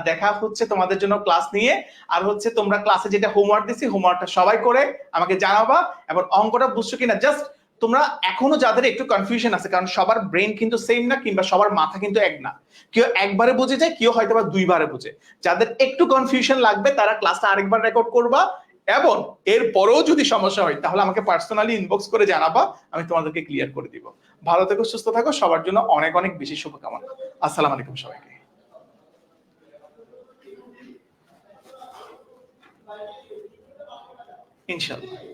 দেখা হচ্ছে তোমাদের জন্য ক্লাস নিয়ে। আর হচ্ছে তোমরা ক্লাসে যেটা হোমওয়ার্ক দিছি হোমওয়ার্কটা সবাই করে আমাকে জানাবা, এবং অঙ্কটা বুঝছো কিনা জাস্ট তোমরা এখনো যাদের একটু কনফিউশন আছে, কারণ সবার ব্রেন কিন্তু সেম না, কিংবা সবার মাথা কিন্তু এক না, কেউ একবারে বুঝে যায়, কেউ হয়তো বা 2বারে বুঝে। যাদের একটু কনফিউশন লাগবে তারা ক্লাসটা আরেকবার রেকর্ড করবা, এবং এর পরেও যদি সমস্যা হয় তাহলে আমাকে পার্সোনালি ইনবক্স করে জানাবা, আমি তোমাদেরকে ক্লিয়ার করে দিব। ভালো থেকো, সুস্থ থাকো, সবার জন্য অনেক অনেক বেশি শুভকামনা। আসসালামু আলাইকুম সবাইকে, ইনশাআল্লাহ।